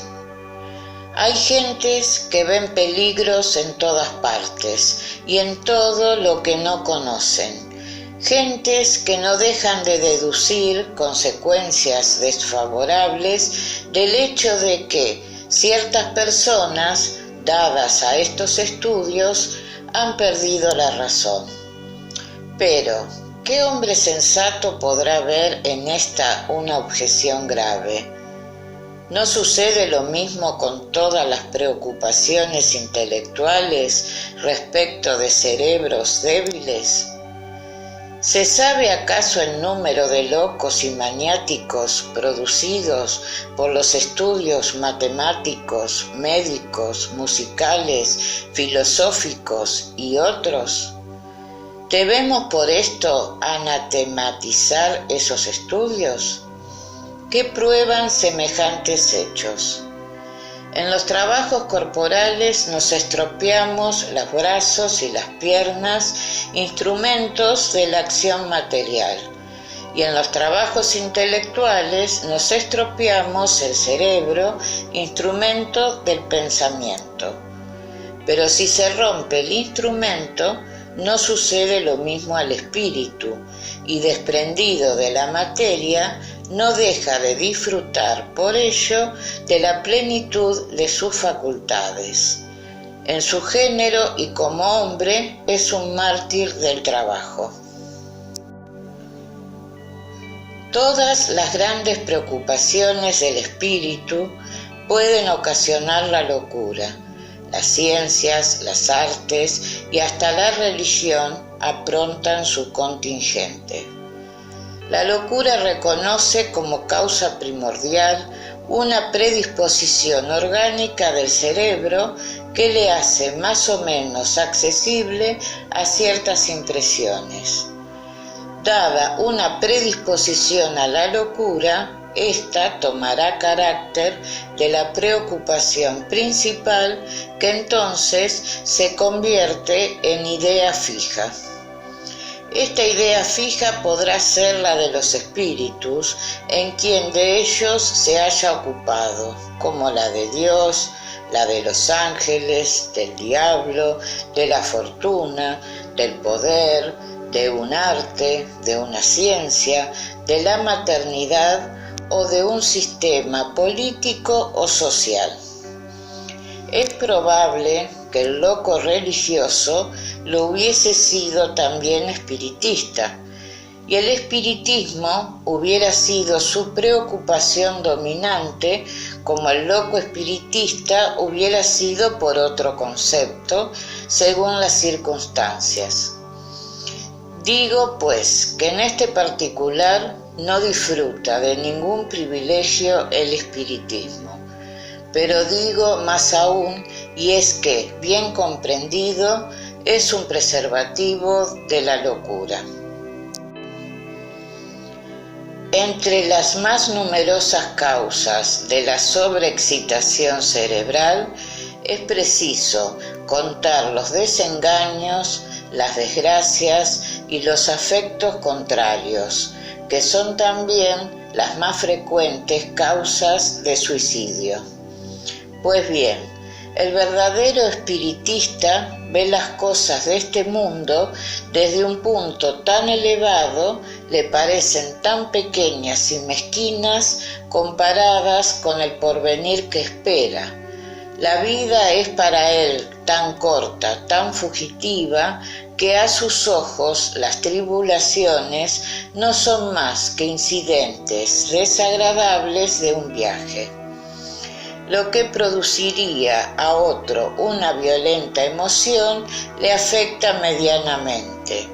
Hay gentes que ven peligros en todas partes y en todo lo que no conocen. Gentes que no dejan de deducir consecuencias desfavorables del hecho de que ciertas personas, dadas a estos estudios, han perdido la razón. Pero, ¿qué hombre sensato podrá ver en esta una objeción grave? ¿No sucede lo mismo con todas las preocupaciones intelectuales respecto de cerebros débiles? ¿Se sabe acaso el número de locos y maniáticos producidos por los estudios matemáticos, médicos, musicales, filosóficos y otros? ¿Debemos por esto anatematizar esos estudios? ¿Qué prueban semejantes hechos? En los trabajos corporales nos estropeamos los brazos y las piernas, instrumentos de la acción material, y en los trabajos intelectuales nos estropeamos el cerebro, instrumento del pensamiento. Pero si se rompe el instrumento, no sucede lo mismo al espíritu, y desprendido de la materia, no deja de disfrutar por ello de la plenitud de sus facultades. En su género y como hombre es un mártir del trabajo. Todas las grandes preocupaciones del espíritu pueden ocasionar la locura. Las ciencias, las artes y hasta la religión aprontan su contingente. La locura reconoce como causa primordial una predisposición orgánica del cerebro que le hace más o menos accesible a ciertas impresiones. Dada una predisposición a la locura, esta tomará carácter de la preocupación principal, que entonces se convierte en idea fija. Esta idea fija podrá ser la de los espíritus, en quien de ellos se haya ocupado, como la de Dios, la de los ángeles, del diablo, de la fortuna, del poder, de un arte, de una ciencia, de la maternidad o de un sistema político o social. Es probable que el loco religioso lo hubiese sido también espiritista, y el espiritismo hubiera sido su preocupación dominante, como el loco espiritista hubiera sido por otro concepto, según las circunstancias. Digo, pues, que en este particular no disfruta de ningún privilegio el espiritismo, pero digo más aún, y es que, bien comprendido, es un preservativo de la locura. Entre las más numerosas causas de la sobreexcitación cerebral es preciso contar los desengaños, las desgracias y los afectos contrarios, que son también las más frecuentes causas de suicidio. Pues bien, el verdadero espiritista ve las cosas de este mundo desde un punto tan elevado, le parecen tan pequeñas y mezquinas comparadas con el porvenir que espera. La vida es para él tan corta, tan fugitiva, que a sus ojos las tribulaciones no son más que incidentes desagradables de un viaje. Lo que produciría a otro una violenta emoción le afecta medianamente,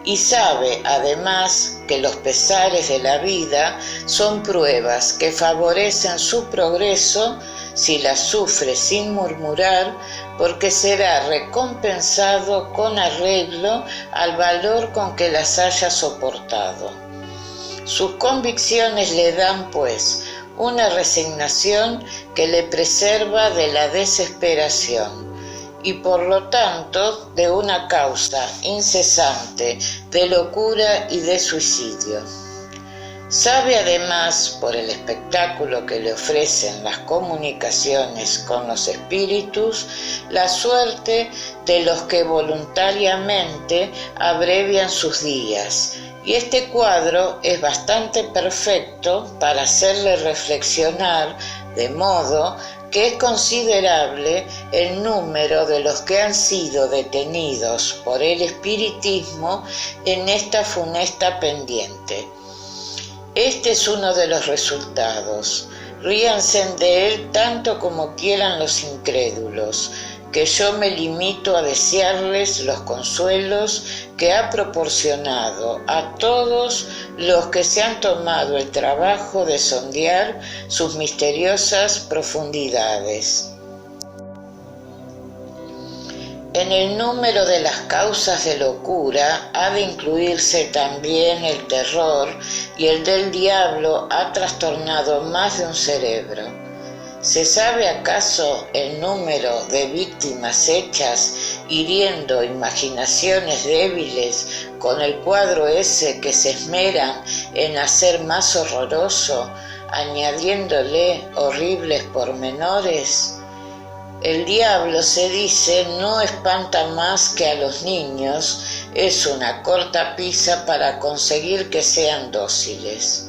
y sabe además que los pesares de la vida son pruebas que favorecen su progreso si las sufre sin murmurar, porque será recompensado con arreglo al valor con que las haya soportado. Sus convicciones le dan, pues, una resignación que le preserva de la desesperación y por lo tanto de una causa incesante de locura y de suicidio. Sabe además, por el espectáculo que le ofrecen las comunicaciones con los espíritus, la suerte de los que voluntariamente abrevian sus días, y este cuadro es bastante perfecto para hacerle reflexionar, de modo que es considerable el número de los que han sido detenidos por el espiritismo en esta funesta pendiente. Este es uno de los resultados. Ríanse de él tanto como quieran los incrédulos, que yo me limito a desearles los consuelos que ha proporcionado a todos los que se han tomado el trabajo de sondear sus misteriosas profundidades. En el número de las causas de locura ha de incluirse también el terror, y el del diablo ha trastornado más de un cerebro. ¿Se sabe acaso el número de víctimas hechas hiriendo imaginaciones débiles con el cuadro ese que se esmeran en hacer más horroroso, añadiéndole horribles pormenores? El diablo, se dice, no espanta más que a los niños, es una cortapisa para conseguir que sean dóciles.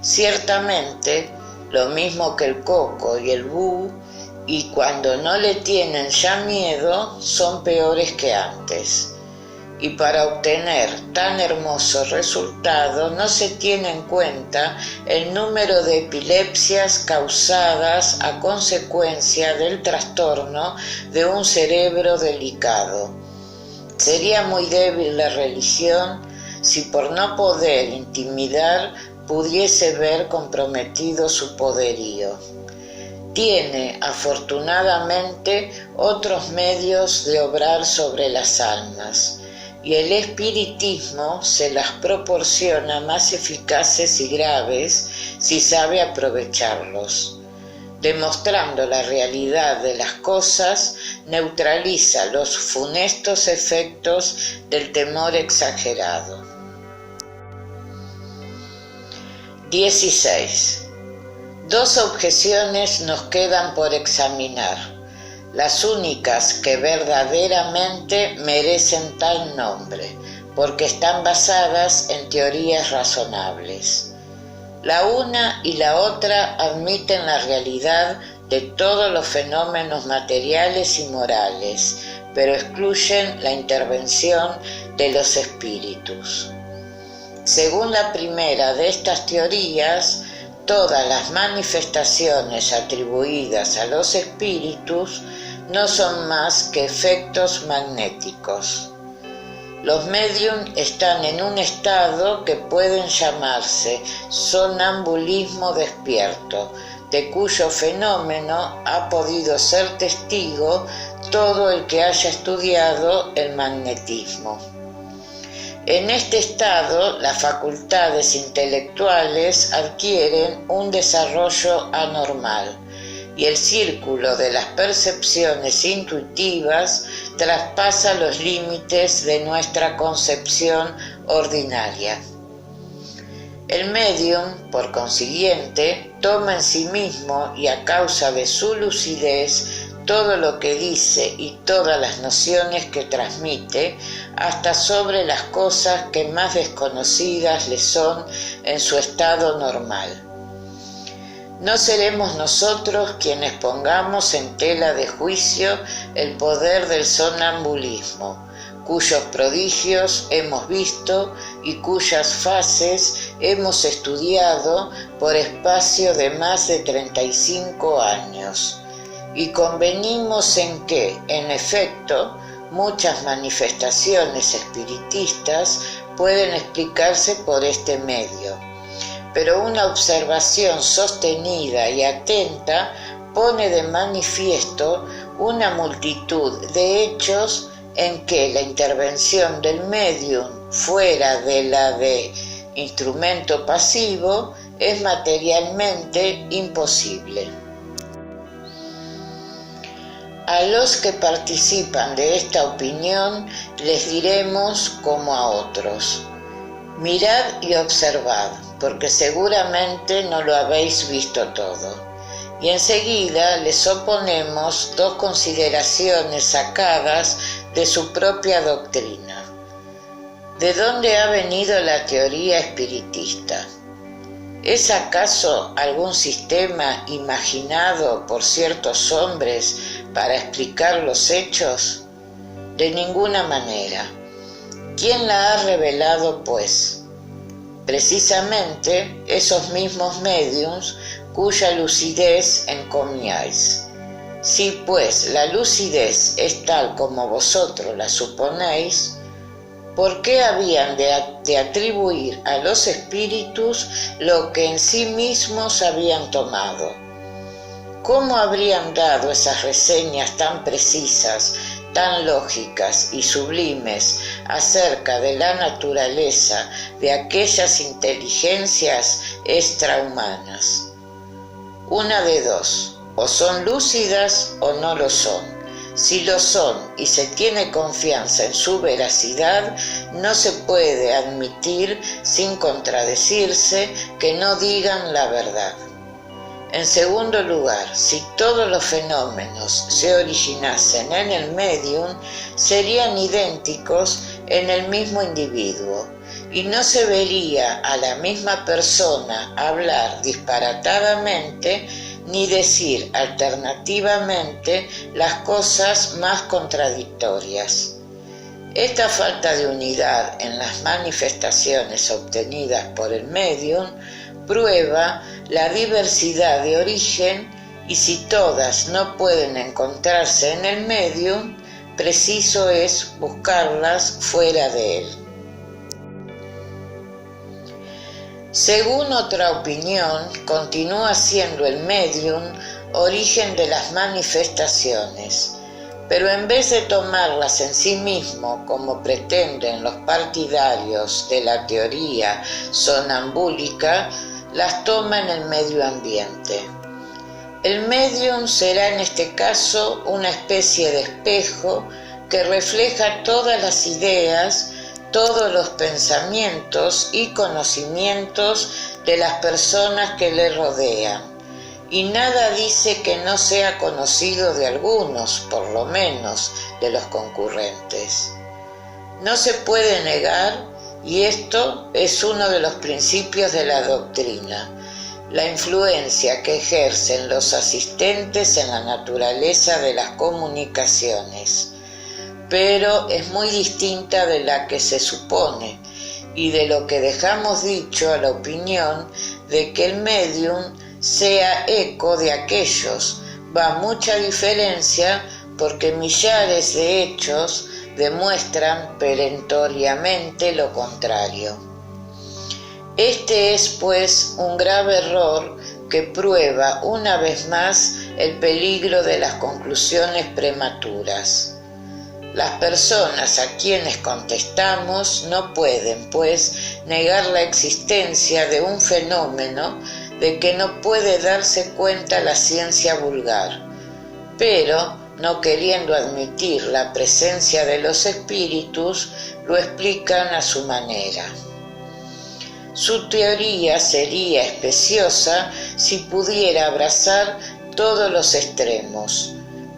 Ciertamente, lo mismo que el coco y el búho, y cuando no le tienen ya miedo, son peores que antes. y para obtener tan hermoso resultado no se tiene en cuenta el número de epilepsias causadas a consecuencia del trastorno de un cerebro delicado. Sería muy débil la religión si por no poder intimidar pudiese ver comprometido su poderío. Tiene, afortunadamente, otros medios de obrar sobre las almas, y el espiritismo se las proporciona más eficaces y graves si sabe aprovecharlos. Demostrando la realidad de las cosas, neutraliza los funestos efectos del temor exagerado. 16. Dos objeciones nos quedan por examinar, las únicas que verdaderamente merecen tal nombre, porque están basadas en teorías razonables. La una y la otra admiten la realidad de todos los fenómenos materiales y morales, pero excluyen la intervención de los espíritus. Según la primera de estas teorías, todas las manifestaciones atribuidas a los espíritus no son más que efectos magnéticos. Los médium están en un estado que pueden llamarse sonambulismo despierto, de cuyo fenómeno ha podido ser testigo todo el que haya estudiado el magnetismo. En este estado, las facultades intelectuales adquieren un desarrollo anormal y el círculo de las percepciones intuitivas traspasa los límites de nuestra concepción ordinaria. El médium, por consiguiente, toma en sí mismo y a causa de su lucidez todo lo que dice y todas las nociones que transmite, hasta sobre las cosas que más desconocidas le son en su estado normal. No seremos nosotros quienes pongamos en tela de juicio el poder del sonambulismo, cuyos prodigios hemos visto y cuyas fases hemos estudiado por espacio de más de 35 años. Y convenimos en que, en efecto, muchas manifestaciones espiritistas pueden explicarse por este medio, pero una observación sostenida y atenta pone de manifiesto una multitud de hechos en que la intervención del médium fuera de la de instrumento pasivo es materialmente imposible. A los que participan de esta opinión les diremos como a otros: mirad y observad, porque seguramente no lo habéis visto todo. Y enseguida les oponemos dos consideraciones sacadas de su propia doctrina. ¿De dónde ha venido la teoría espiritista? ¿Es acaso algún sistema imaginado por ciertos hombres para explicar los hechos? De ninguna manera. ¿Quién la ha revelado, pues? Precisamente esos mismos médiums cuya lucidez encomiáis. Si, pues, la lucidez es tal como vosotros la suponéis, ¿por qué habían de atribuir a los espíritus lo que en sí mismos habían tomado? ¿Cómo habrían dado esas reseñas tan precisas, tan lógicas y sublimes acerca de la naturaleza de aquellas inteligencias extrahumanas? Una de dos: o son lúcidas o no lo son. Si lo son y se tiene confianza en su veracidad, no se puede admitir sin contradecirse que no digan la verdad. En segundo lugar, si todos los fenómenos se originasen en el médium, serían idénticos en el mismo individuo, y no se vería a la misma persona hablar disparatadamente ni decir alternativamente las cosas más contradictorias. Esta falta de unidad en las manifestaciones obtenidas por el médium prueba la diversidad de origen, y si todas no pueden encontrarse en el médium, preciso es buscarlas fuera de él. Según otra opinión, continúa siendo el médium origen de las manifestaciones, pero en vez de tomarlas en sí mismo, como pretenden los partidarios de la teoría sonambúlica, las toma en el medio ambiente. El médium será en este caso una especie de espejo que refleja todas las ideas, todos los pensamientos y conocimientos de las personas que le rodean, y nada dice que no sea conocido de algunos, por lo menos, de los concurrentes. No se puede negar, y esto es uno de los principios de la doctrina, la influencia que ejercen los asistentes en la naturaleza de las comunicaciones, pero es muy distinta de la que se supone y de lo que dejamos dicho a la opinión de que el médium sea eco de aquellos. Va mucha diferencia, porque millares de hechos demuestran perentoriamente lo contrario. Este es, pues, un grave error que prueba una vez más el peligro de las conclusiones prematuras. Las personas a quienes contestamos no pueden, pues, negar la existencia de un fenómeno de que no puede darse cuenta la ciencia vulgar, pero, no queriendo admitir la presencia de los espíritus, lo explican a su manera. Su teoría sería especiosa si pudiera abrazar todos los extremos,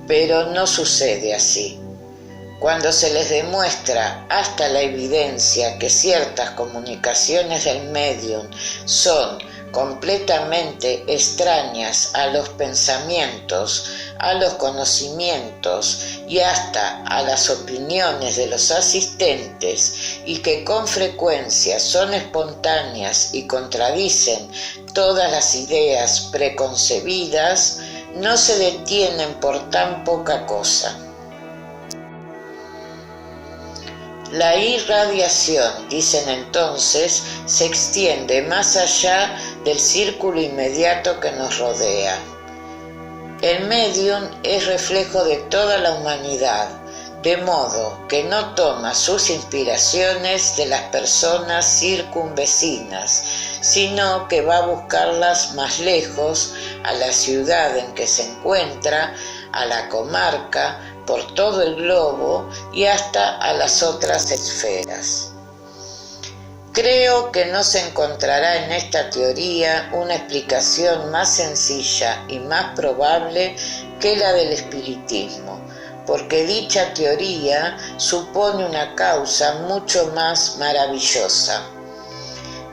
pero no sucede así. Cuando se les demuestra hasta la evidencia que ciertas comunicaciones del médium son completamente extrañas a los pensamientos, a los conocimientos y hasta a las opiniones de los asistentes, y que con frecuencia son espontáneas y contradicen todas las ideas preconcebidas, no se detienen por tan poca cosa. La irradiación, dicen entonces, se extiende más allá del círculo inmediato que nos rodea. El médium es reflejo de toda la humanidad, de modo que no toma sus inspiraciones de las personas circunvecinas, sino que va a buscarlas más lejos, a la ciudad en que se encuentra, a la comarca, por todo el globo y hasta a las otras esferas. Creo que no se encontrará en esta teoría una explicación más sencilla y más probable que la del espiritismo, porque dicha teoría supone una causa mucho más maravillosa.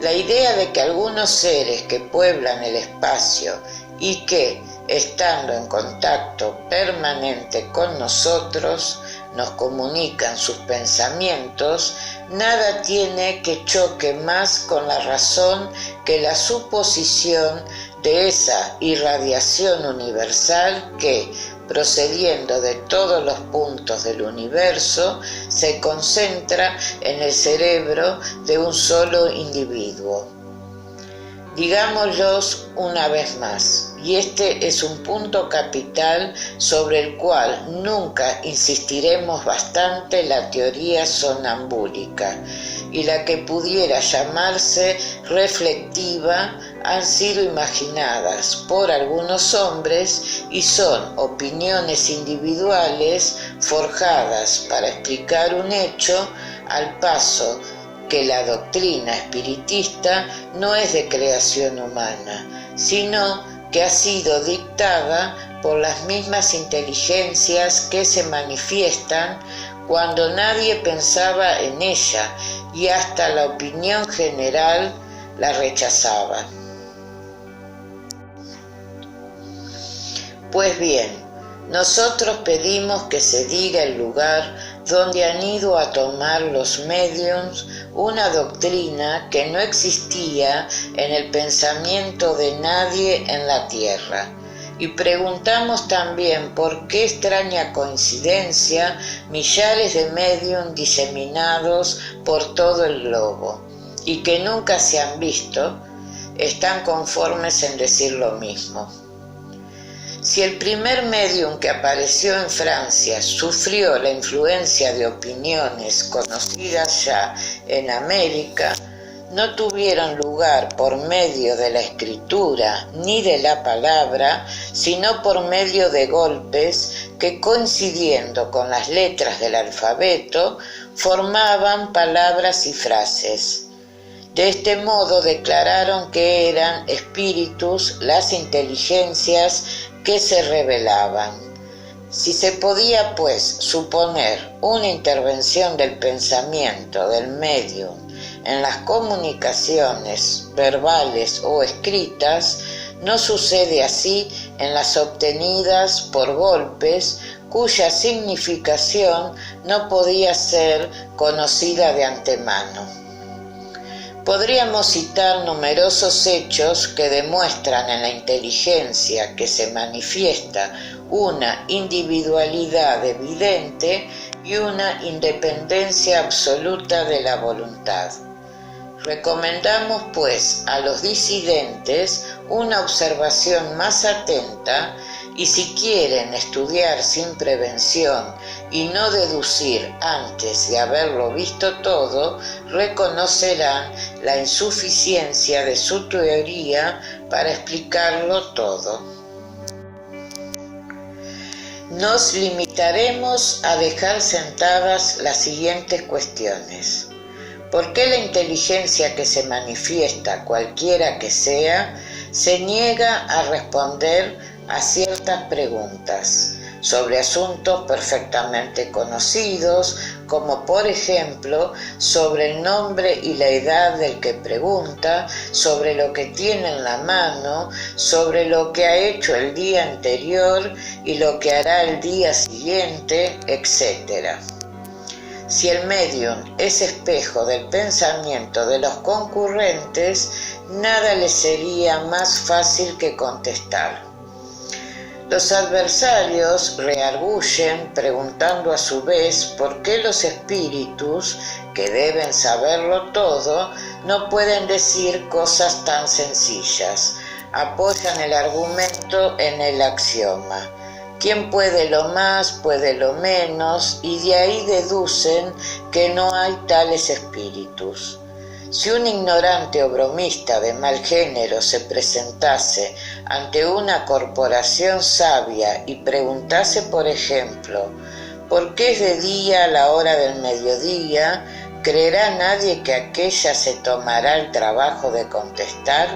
La idea de que algunos seres que pueblan el espacio y que, estando en contacto permanente con nosotros, nos comunican sus pensamientos, nada tiene que choque más con la razón que la suposición de esa irradiación universal que, procediendo de todos los puntos del universo, se concentra en el cerebro de un solo individuo. Digámoslos una vez más, y este es un punto capital sobre el cual nunca insistiremos bastante: la teoría sonambúlica y la que pudiera llamarse reflectiva han sido imaginadas por algunos hombres y son opiniones individuales forjadas para explicar un hecho, al paso que la doctrina espiritista no es de creación humana, sino que ha sido dictada por las mismas inteligencias que se manifiestan cuando nadie pensaba en ella y hasta la opinión general la rechazaba. Pues bien, Nosotros pedimos que se diga el lugar donde han ido a tomar los médiums una doctrina que no existía en el pensamiento de nadie en la tierra. Y preguntamos también por qué extraña coincidencia millares de médiums diseminados por todo el globo y que nunca se han visto, están conformes en decir lo mismo. Si el primer médium que apareció en Francia sufrió la influencia de opiniones conocidas ya en América, no tuvieron lugar por medio de la escritura ni de la palabra, sino por medio de golpes que, coincidiendo con las letras del alfabeto, formaban palabras y frases. De este modo declararon que eran espíritus las inteligencias que se revelaban. Si se podía, pues, suponer una intervención del pensamiento del medium en las comunicaciones verbales o escritas, no sucede así en las obtenidas por golpes, cuya significación no podía ser conocida de antemano. Podríamos citar numerosos hechos que demuestran en la inteligencia que se manifiesta una individualidad evidente y una independencia absoluta de la voluntad. Recomendamos, pues, a los disidentes una observación más atenta y si quieren estudiar sin prevención y no deducir antes de haberlo visto todo, reconocerán la insuficiencia de su teoría para explicarlo todo. Nos limitaremos a dejar sentadas las siguientes cuestiones. ¿Por qué la inteligencia que se manifiesta, cualquiera que sea, se niega a responder a ciertas preguntas sobre asuntos perfectamente conocidos, como por ejemplo sobre el nombre y la edad del que pregunta, sobre lo que tiene en la mano, sobre lo que ha hecho el día anterior y lo que hará el día siguiente, etc.? Si el medium es espejo del pensamiento de los concurrentes, nada le sería más fácil que contestar. Los adversarios reargüyen preguntando a su vez por qué los espíritus, que deben saberlo todo, no pueden decir cosas tan sencillas. Apoyan el argumento en el axioma. Quien puede lo más, puede lo menos, y de ahí deducen que no hay tales espíritus. Si un ignorante o bromista de mal género se presentase ante una corporación sabia y preguntase, por ejemplo, ¿por qué es de día a la hora del mediodía?, ¿creerá nadie que aquella se tomará el trabajo de contestar?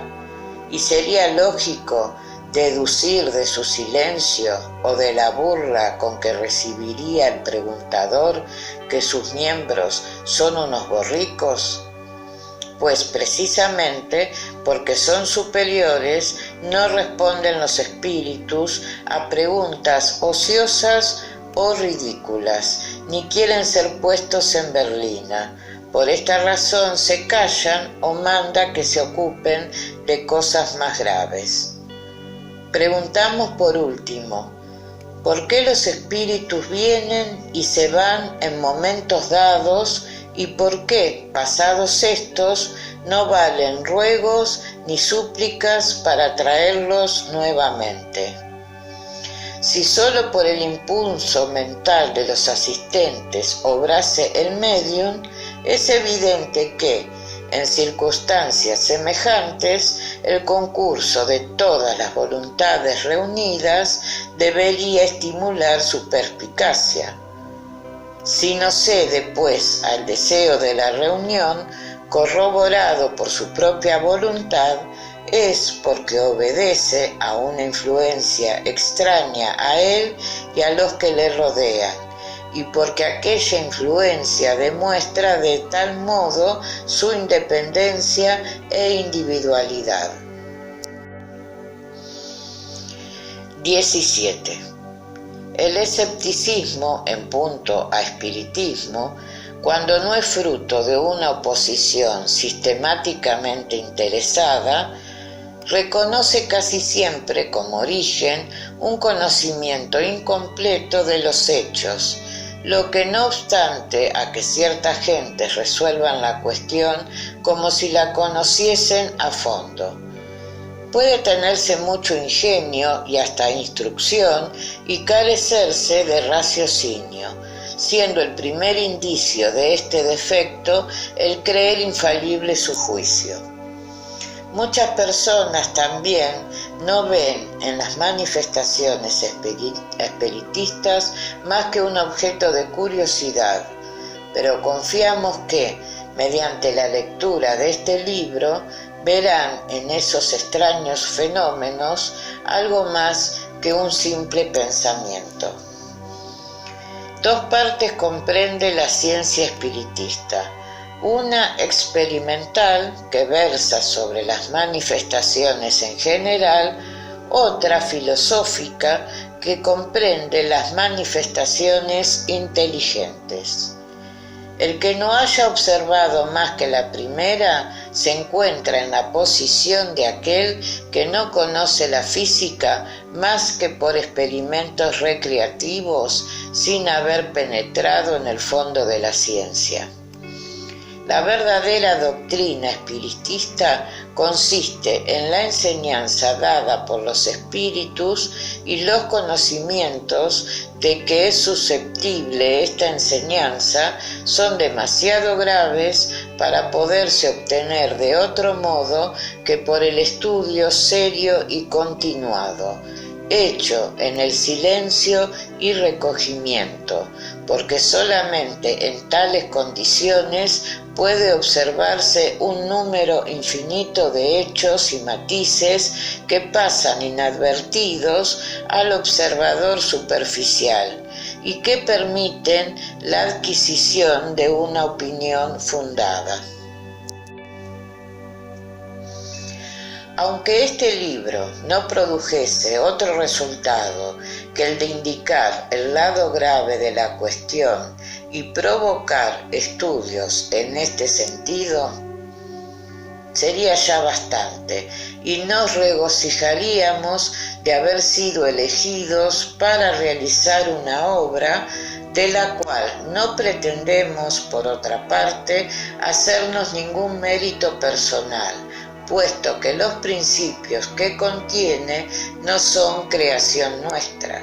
Y sería lógico deducir de su silencio o de la burla con que recibiría el preguntador que sus miembros son unos borricos. Pues precisamente porque son superiores no responden los espíritus a preguntas ociosas o ridículas, ni quieren ser puestos en berlina. Por esta razón se callan o manda que se ocupen de cosas más graves. Preguntamos por último, ¿por qué los espíritus vienen y se van en momentos dados y por qué, pasados estos, no valen ruegos ni súplicas para traerlos nuevamente? Si solo por el impulso mental de los asistentes obrase el medium, es evidente que, en circunstancias semejantes, el concurso de todas las voluntades reunidas debería estimular su perspicacia. Si no cede, pues, al deseo de la reunión, corroborado por su propia voluntad, es porque obedece a una influencia extraña a él y a los que le rodean, y porque aquella influencia demuestra de tal modo su independencia e individualidad. 17. El escepticismo en punto a espiritismo, cuando no es fruto de una oposición sistemáticamente interesada, reconoce casi siempre como origen un conocimiento incompleto de los hechos, lo que no obstante a que ciertas gentes resuelvan la cuestión como si la conociesen a fondo. Puede tenerse mucho ingenio y hasta instrucción y carecerse de raciocinio, siendo el primer indicio de este defecto el creer infalible su juicio. Muchas personas también no ven en las manifestaciones espiritistas más que un objeto de curiosidad, pero confiamos que, mediante la lectura de este libro, verán en esos extraños fenómenos algo más que un simple pensamiento. Dos partes comprende la ciencia espiritista. Una experimental, que versa sobre las manifestaciones en general, otra filosófica, que comprende las manifestaciones inteligentes. El que no haya observado más que la primera se encuentra en la posición de aquel que no conoce la física más que por experimentos recreativos sin haber penetrado en el fondo de la ciencia. La verdadera doctrina espiritista consiste en la enseñanza dada por los espíritus y los conocimientos de que es susceptible esta enseñanza son demasiado graves para poderse obtener de otro modo que por el estudio serio y continuado, hecho en el silencio y recogimiento, porque solamente en tales condiciones puede observarse un número infinito de hechos y matices que pasan inadvertidos al observador superficial y que permiten la adquisición de una opinión fundada. Aunque este libro no produjese otro resultado que el de indicar el lado grave de la cuestión y provocar estudios en este sentido, sería ya bastante, y nos regocijaríamos de haber sido elegidos para realizar una obra de la cual no pretendemos, por otra parte, hacernos ningún mérito personal, puesto que los principios que contiene no son creación nuestra.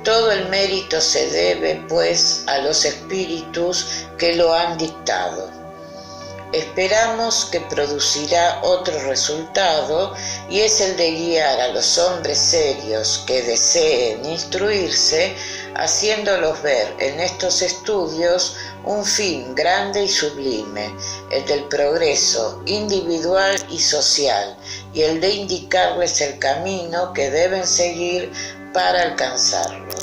Todo el mérito se debe, pues, a los espíritus que lo han dictado. Esperamos que producirá otro resultado, y es el de guiar a los hombres serios que deseen instruirse, haciéndolos ver en estos estudios un fin grande y sublime, el del progreso individual y social, y el de indicarles el camino que deben seguir para alcanzarlo.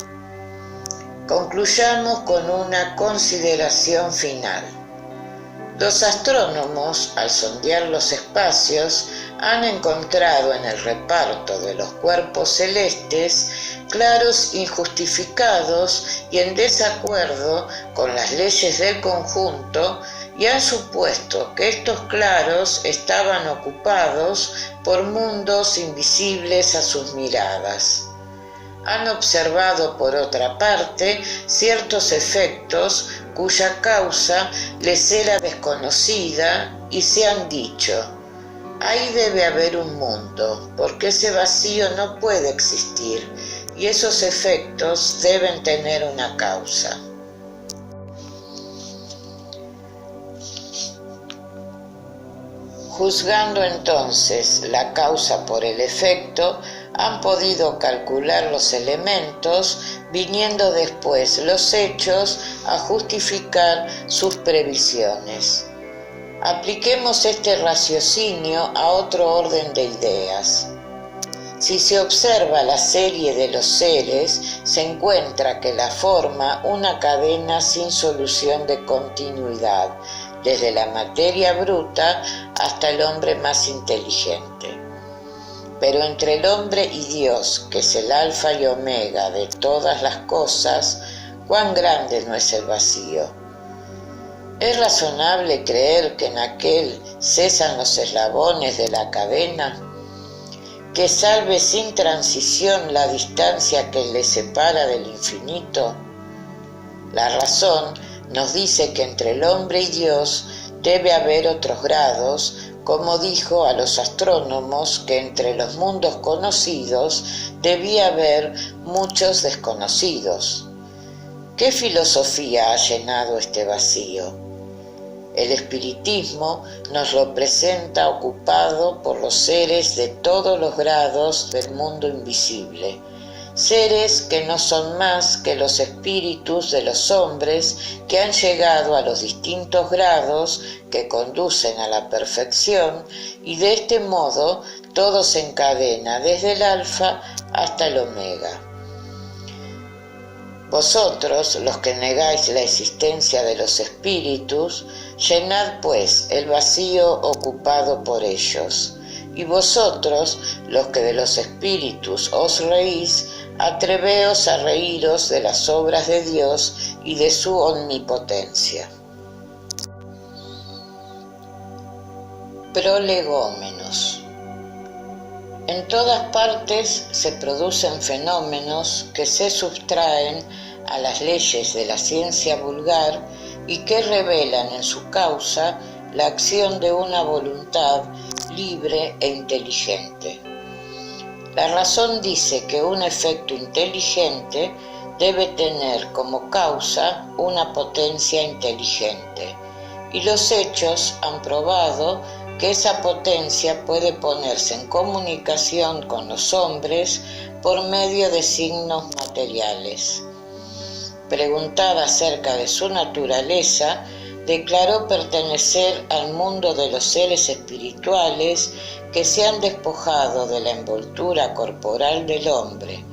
Concluyamos con una consideración final. Los astrónomos, al sondear los espacios, han encontrado en el reparto de los cuerpos celestes claros injustificados y en desacuerdo con las leyes del conjunto, y han supuesto que estos claros estaban ocupados por mundos invisibles a sus miradas. Han observado, por otra parte, ciertos efectos cuya causa les era desconocida y se han dicho: ahí debe haber un mundo, porque ese vacío no puede existir, y esos efectos deben tener una causa. Juzgando entonces la causa por el efecto, han podido calcular los elementos, viniendo después los hechos a justificar sus previsiones. Apliquemos este raciocinio a otro orden de ideas. Si se observa la serie de los seres, se encuentra que la forma una cadena sin solución de continuidad, desde la materia bruta hasta el hombre más inteligente. Pero entre el hombre y Dios, que es el alfa y omega de todas las cosas, ¿cuán grande no es el vacío? ¿Es razonable creer que en aquel cesan los eslabones de la cadena, que salve sin transición la distancia que le separa del infinito? La razón nos dice que entre el hombre y Dios debe haber otros grados, como dijo a los astrónomos que entre los mundos conocidos debía haber muchos desconocidos. ¿Qué filosofía ha llenado este vacío? El espiritismo nos lo presenta ocupado por los seres de todos los grados del mundo invisible, seres que no son más que los espíritus de los hombres que han llegado a los distintos grados que conducen a la perfección, y de este modo todo se encadena desde el alfa hasta el omega. Vosotros, los que negáis la existencia de los espíritus, llenad pues el vacío ocupado por ellos. Y vosotros, los que de los espíritus os reís, atreveos a reíros de las obras de Dios y de su omnipotencia. Prolegómenos. En todas partes se producen fenómenos que se sustraen a las leyes de la ciencia vulgar y que revelan en su causa la acción de una voluntad libre e inteligente. La razón dice que un efecto inteligente debe tener como causa una potencia inteligente, y los hechos han probado que esa potencia puede ponerse en comunicación con los hombres por medio de signos materiales. Preguntada acerca de su naturaleza, declaró pertenecer al mundo de los seres espirituales que se han despojado de la envoltura corporal del hombre.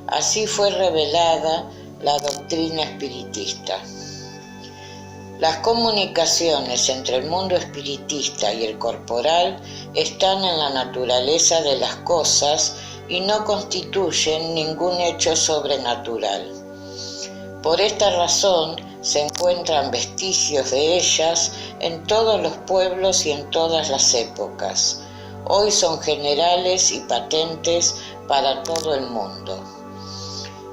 Así fue revelada la doctrina espiritista. Las comunicaciones entre el mundo espiritista y el corporal están en la naturaleza de las cosas y no constituyen ningún hecho sobrenatural. Por esta razón se encuentran vestigios de ellas en todos los pueblos y en todas las épocas. Hoy son generales y patentes para todo el mundo.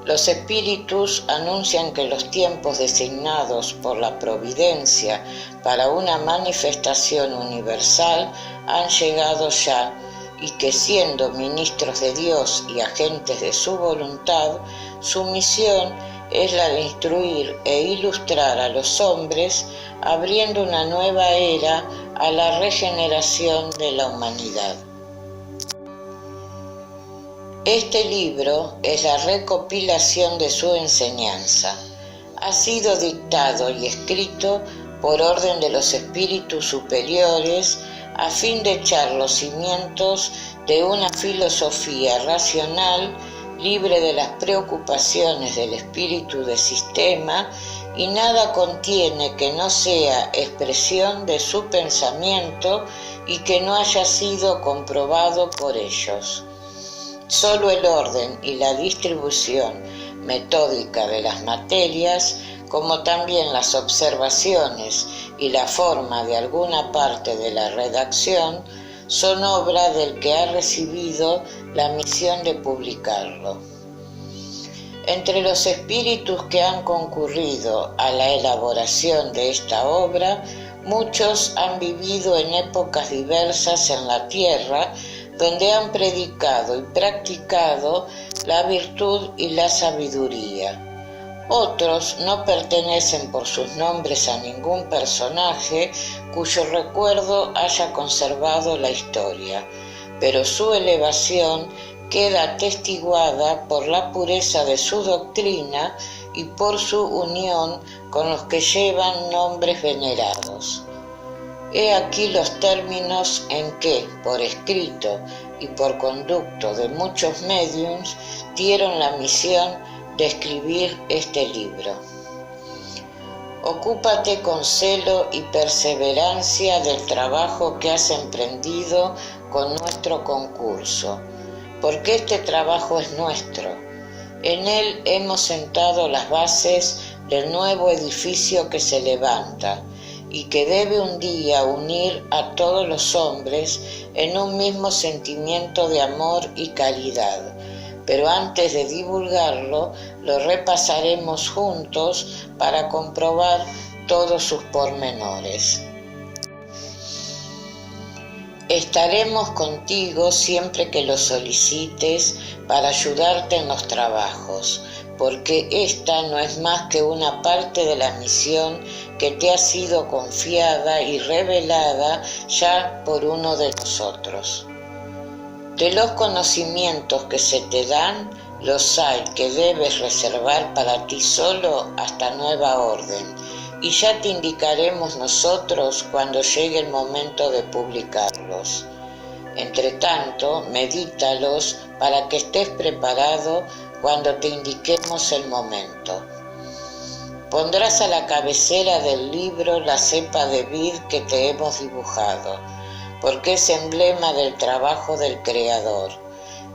Los espíritus anuncian que los tiempos designados por la providencia para una manifestación universal han llegado ya, y que siendo ministros de Dios y agentes de su voluntad, su misión es la de instruir e ilustrar a los hombres, abriendo una nueva era a la regeneración de la humanidad. Este libro es la recopilación de su enseñanza. Ha sido dictado y escrito por orden de los espíritus superiores a fin de echar los cimientos de una filosofía racional libre de las preocupaciones del espíritu de sistema, y nada contiene que no sea expresión de su pensamiento y que no haya sido comprobado por ellos. Solo el orden y la distribución metódica de las materias, como también las observaciones y la forma de alguna parte de la redacción, son obra del que ha recibido la misión de publicarlo. Entre los espíritus que han concurrido a la elaboración de esta obra, muchos han vivido en épocas diversas en la tierra, donde han predicado y practicado la virtud y la sabiduría. Otros no pertenecen por sus nombres a ningún personaje cuyo recuerdo haya conservado la historia, pero su elevación queda atestiguada por la pureza de su doctrina y por su unión con los que llevan nombres venerados. He aquí los términos en que, por escrito y por conducto de muchos médiums, dieron la misión de escribir este libro. Ocúpate con celo y perseverancia del trabajo que has emprendido con nuestro concurso. porque este trabajo es nuestro. En él hemos sentado las bases del nuevo edificio que se levanta y que debe un día unir a todos los hombres en un mismo sentimiento de amor y caridad. Pero antes de divulgarlo, lo repasaremos juntos para comprobar todos sus pormenores. Estaremos contigo siempre que lo solicites para ayudarte en los trabajos, porque esta no es más que una parte de la misión que te ha sido confiada y revelada ya por uno de nosotros. De los conocimientos que se te dan, los hay que debes reservar para ti solo hasta nueva orden, y ya te indicaremos nosotros cuando llegue el momento de publicarlos. Entre tanto, medítalos para que estés preparado cuando te indiquemos el momento. Pondrás a la cabecera del libro la cepa de vid que te hemos dibujado, porque es emblema del trabajo del Creador,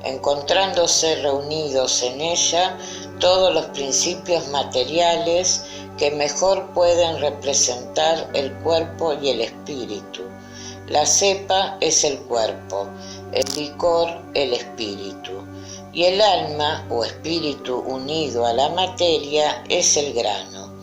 encontrándose reunidos en ella todos los principios materiales que mejor pueden representar el cuerpo y el espíritu. La cepa es el cuerpo, el licor el espíritu, y el alma o espíritu unido a la materia es el grano.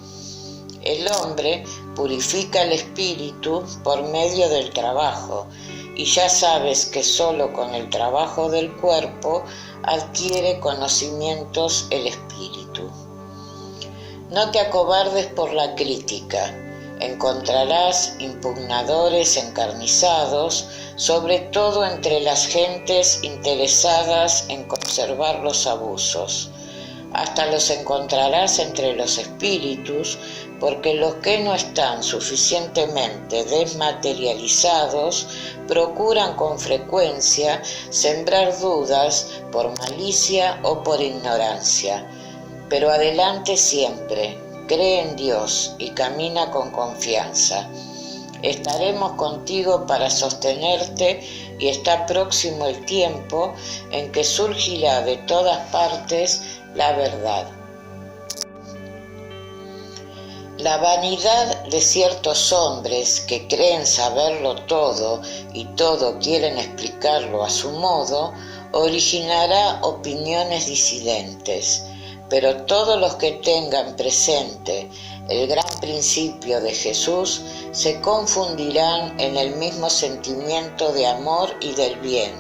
El hombre purifica el espíritu por medio del trabajo, y ya sabes que solo con el trabajo del cuerpo adquiere conocimientos el espíritu. No te acobardes por la crítica. Encontrarás impugnadores encarnizados, sobre todo entre las gentes interesadas en conservar los abusos. Hasta los encontrarás entre los espíritus, porque los que no están suficientemente desmaterializados procuran con frecuencia sembrar dudas por malicia o por ignorancia. Pero adelante siempre, cree en Dios y camina con confianza. Estaremos contigo para sostenerte y está próximo el tiempo en que surgirá de todas partes la verdad. La vanidad de ciertos hombres que creen saberlo todo y todo quieren explicarlo a su modo, originará opiniones disidentes. Pero todos los que tengan presente el gran principio de Jesús se confundirán en el mismo sentimiento de amor y del bien,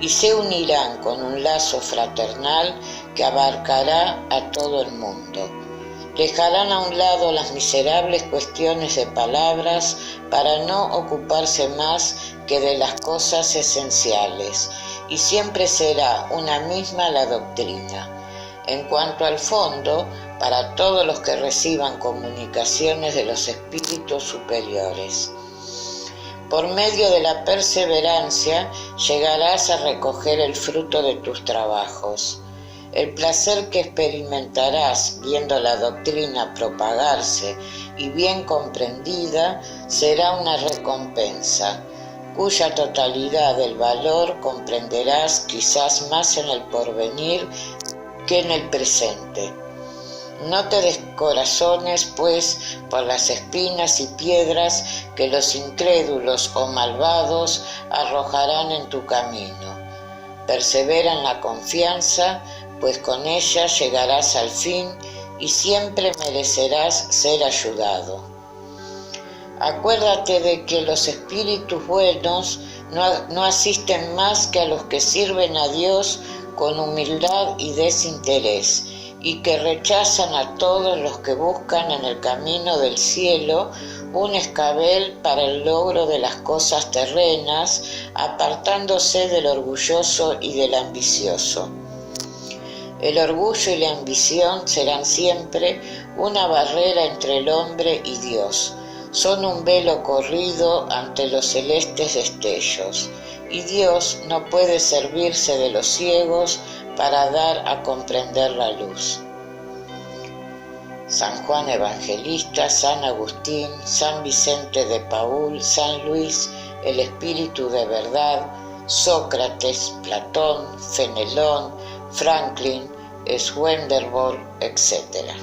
y se unirán con un lazo fraternal que abarcará a todo el mundo. Dejarán a un lado las miserables cuestiones de palabras para no ocuparse más que de las cosas esenciales, y siempre será una misma la doctrina. En cuanto al fondo, para todos los que reciban comunicaciones de los espíritus superiores. Por medio de la perseverancia llegarás a recoger el fruto de tus trabajos. El placer que experimentarás viendo la doctrina propagarse y bien comprendida será una recompensa, cuya totalidad del valor comprenderás quizás más en el porvenir que en el presente. No te descorazones, pues, por las espinas y piedras que los incrédulos o malvados arrojarán en tu camino. Persevera en la confianza, pues con ella llegarás al fin y siempre merecerás ser ayudado. Acuérdate de que los espíritus buenos no asisten más que a los que sirven a Dios con humildad y desinterés, y que rechazan a todos los que buscan en el camino del cielo un escabel para el logro de las cosas terrenas, apartándose del orgulloso y del ambicioso. El orgullo y la ambición serán siempre una barrera entre el hombre y Dios. Son un velo corrido ante los celestes destellos, y Dios no puede servirse de los ciegos para dar a comprender la luz. San Juan Evangelista, San Agustín, San Vicente de Paúl, San Luis, el Espíritu de verdad, Sócrates, Platón, Fenelón, Franklin, Swedenborg, etc.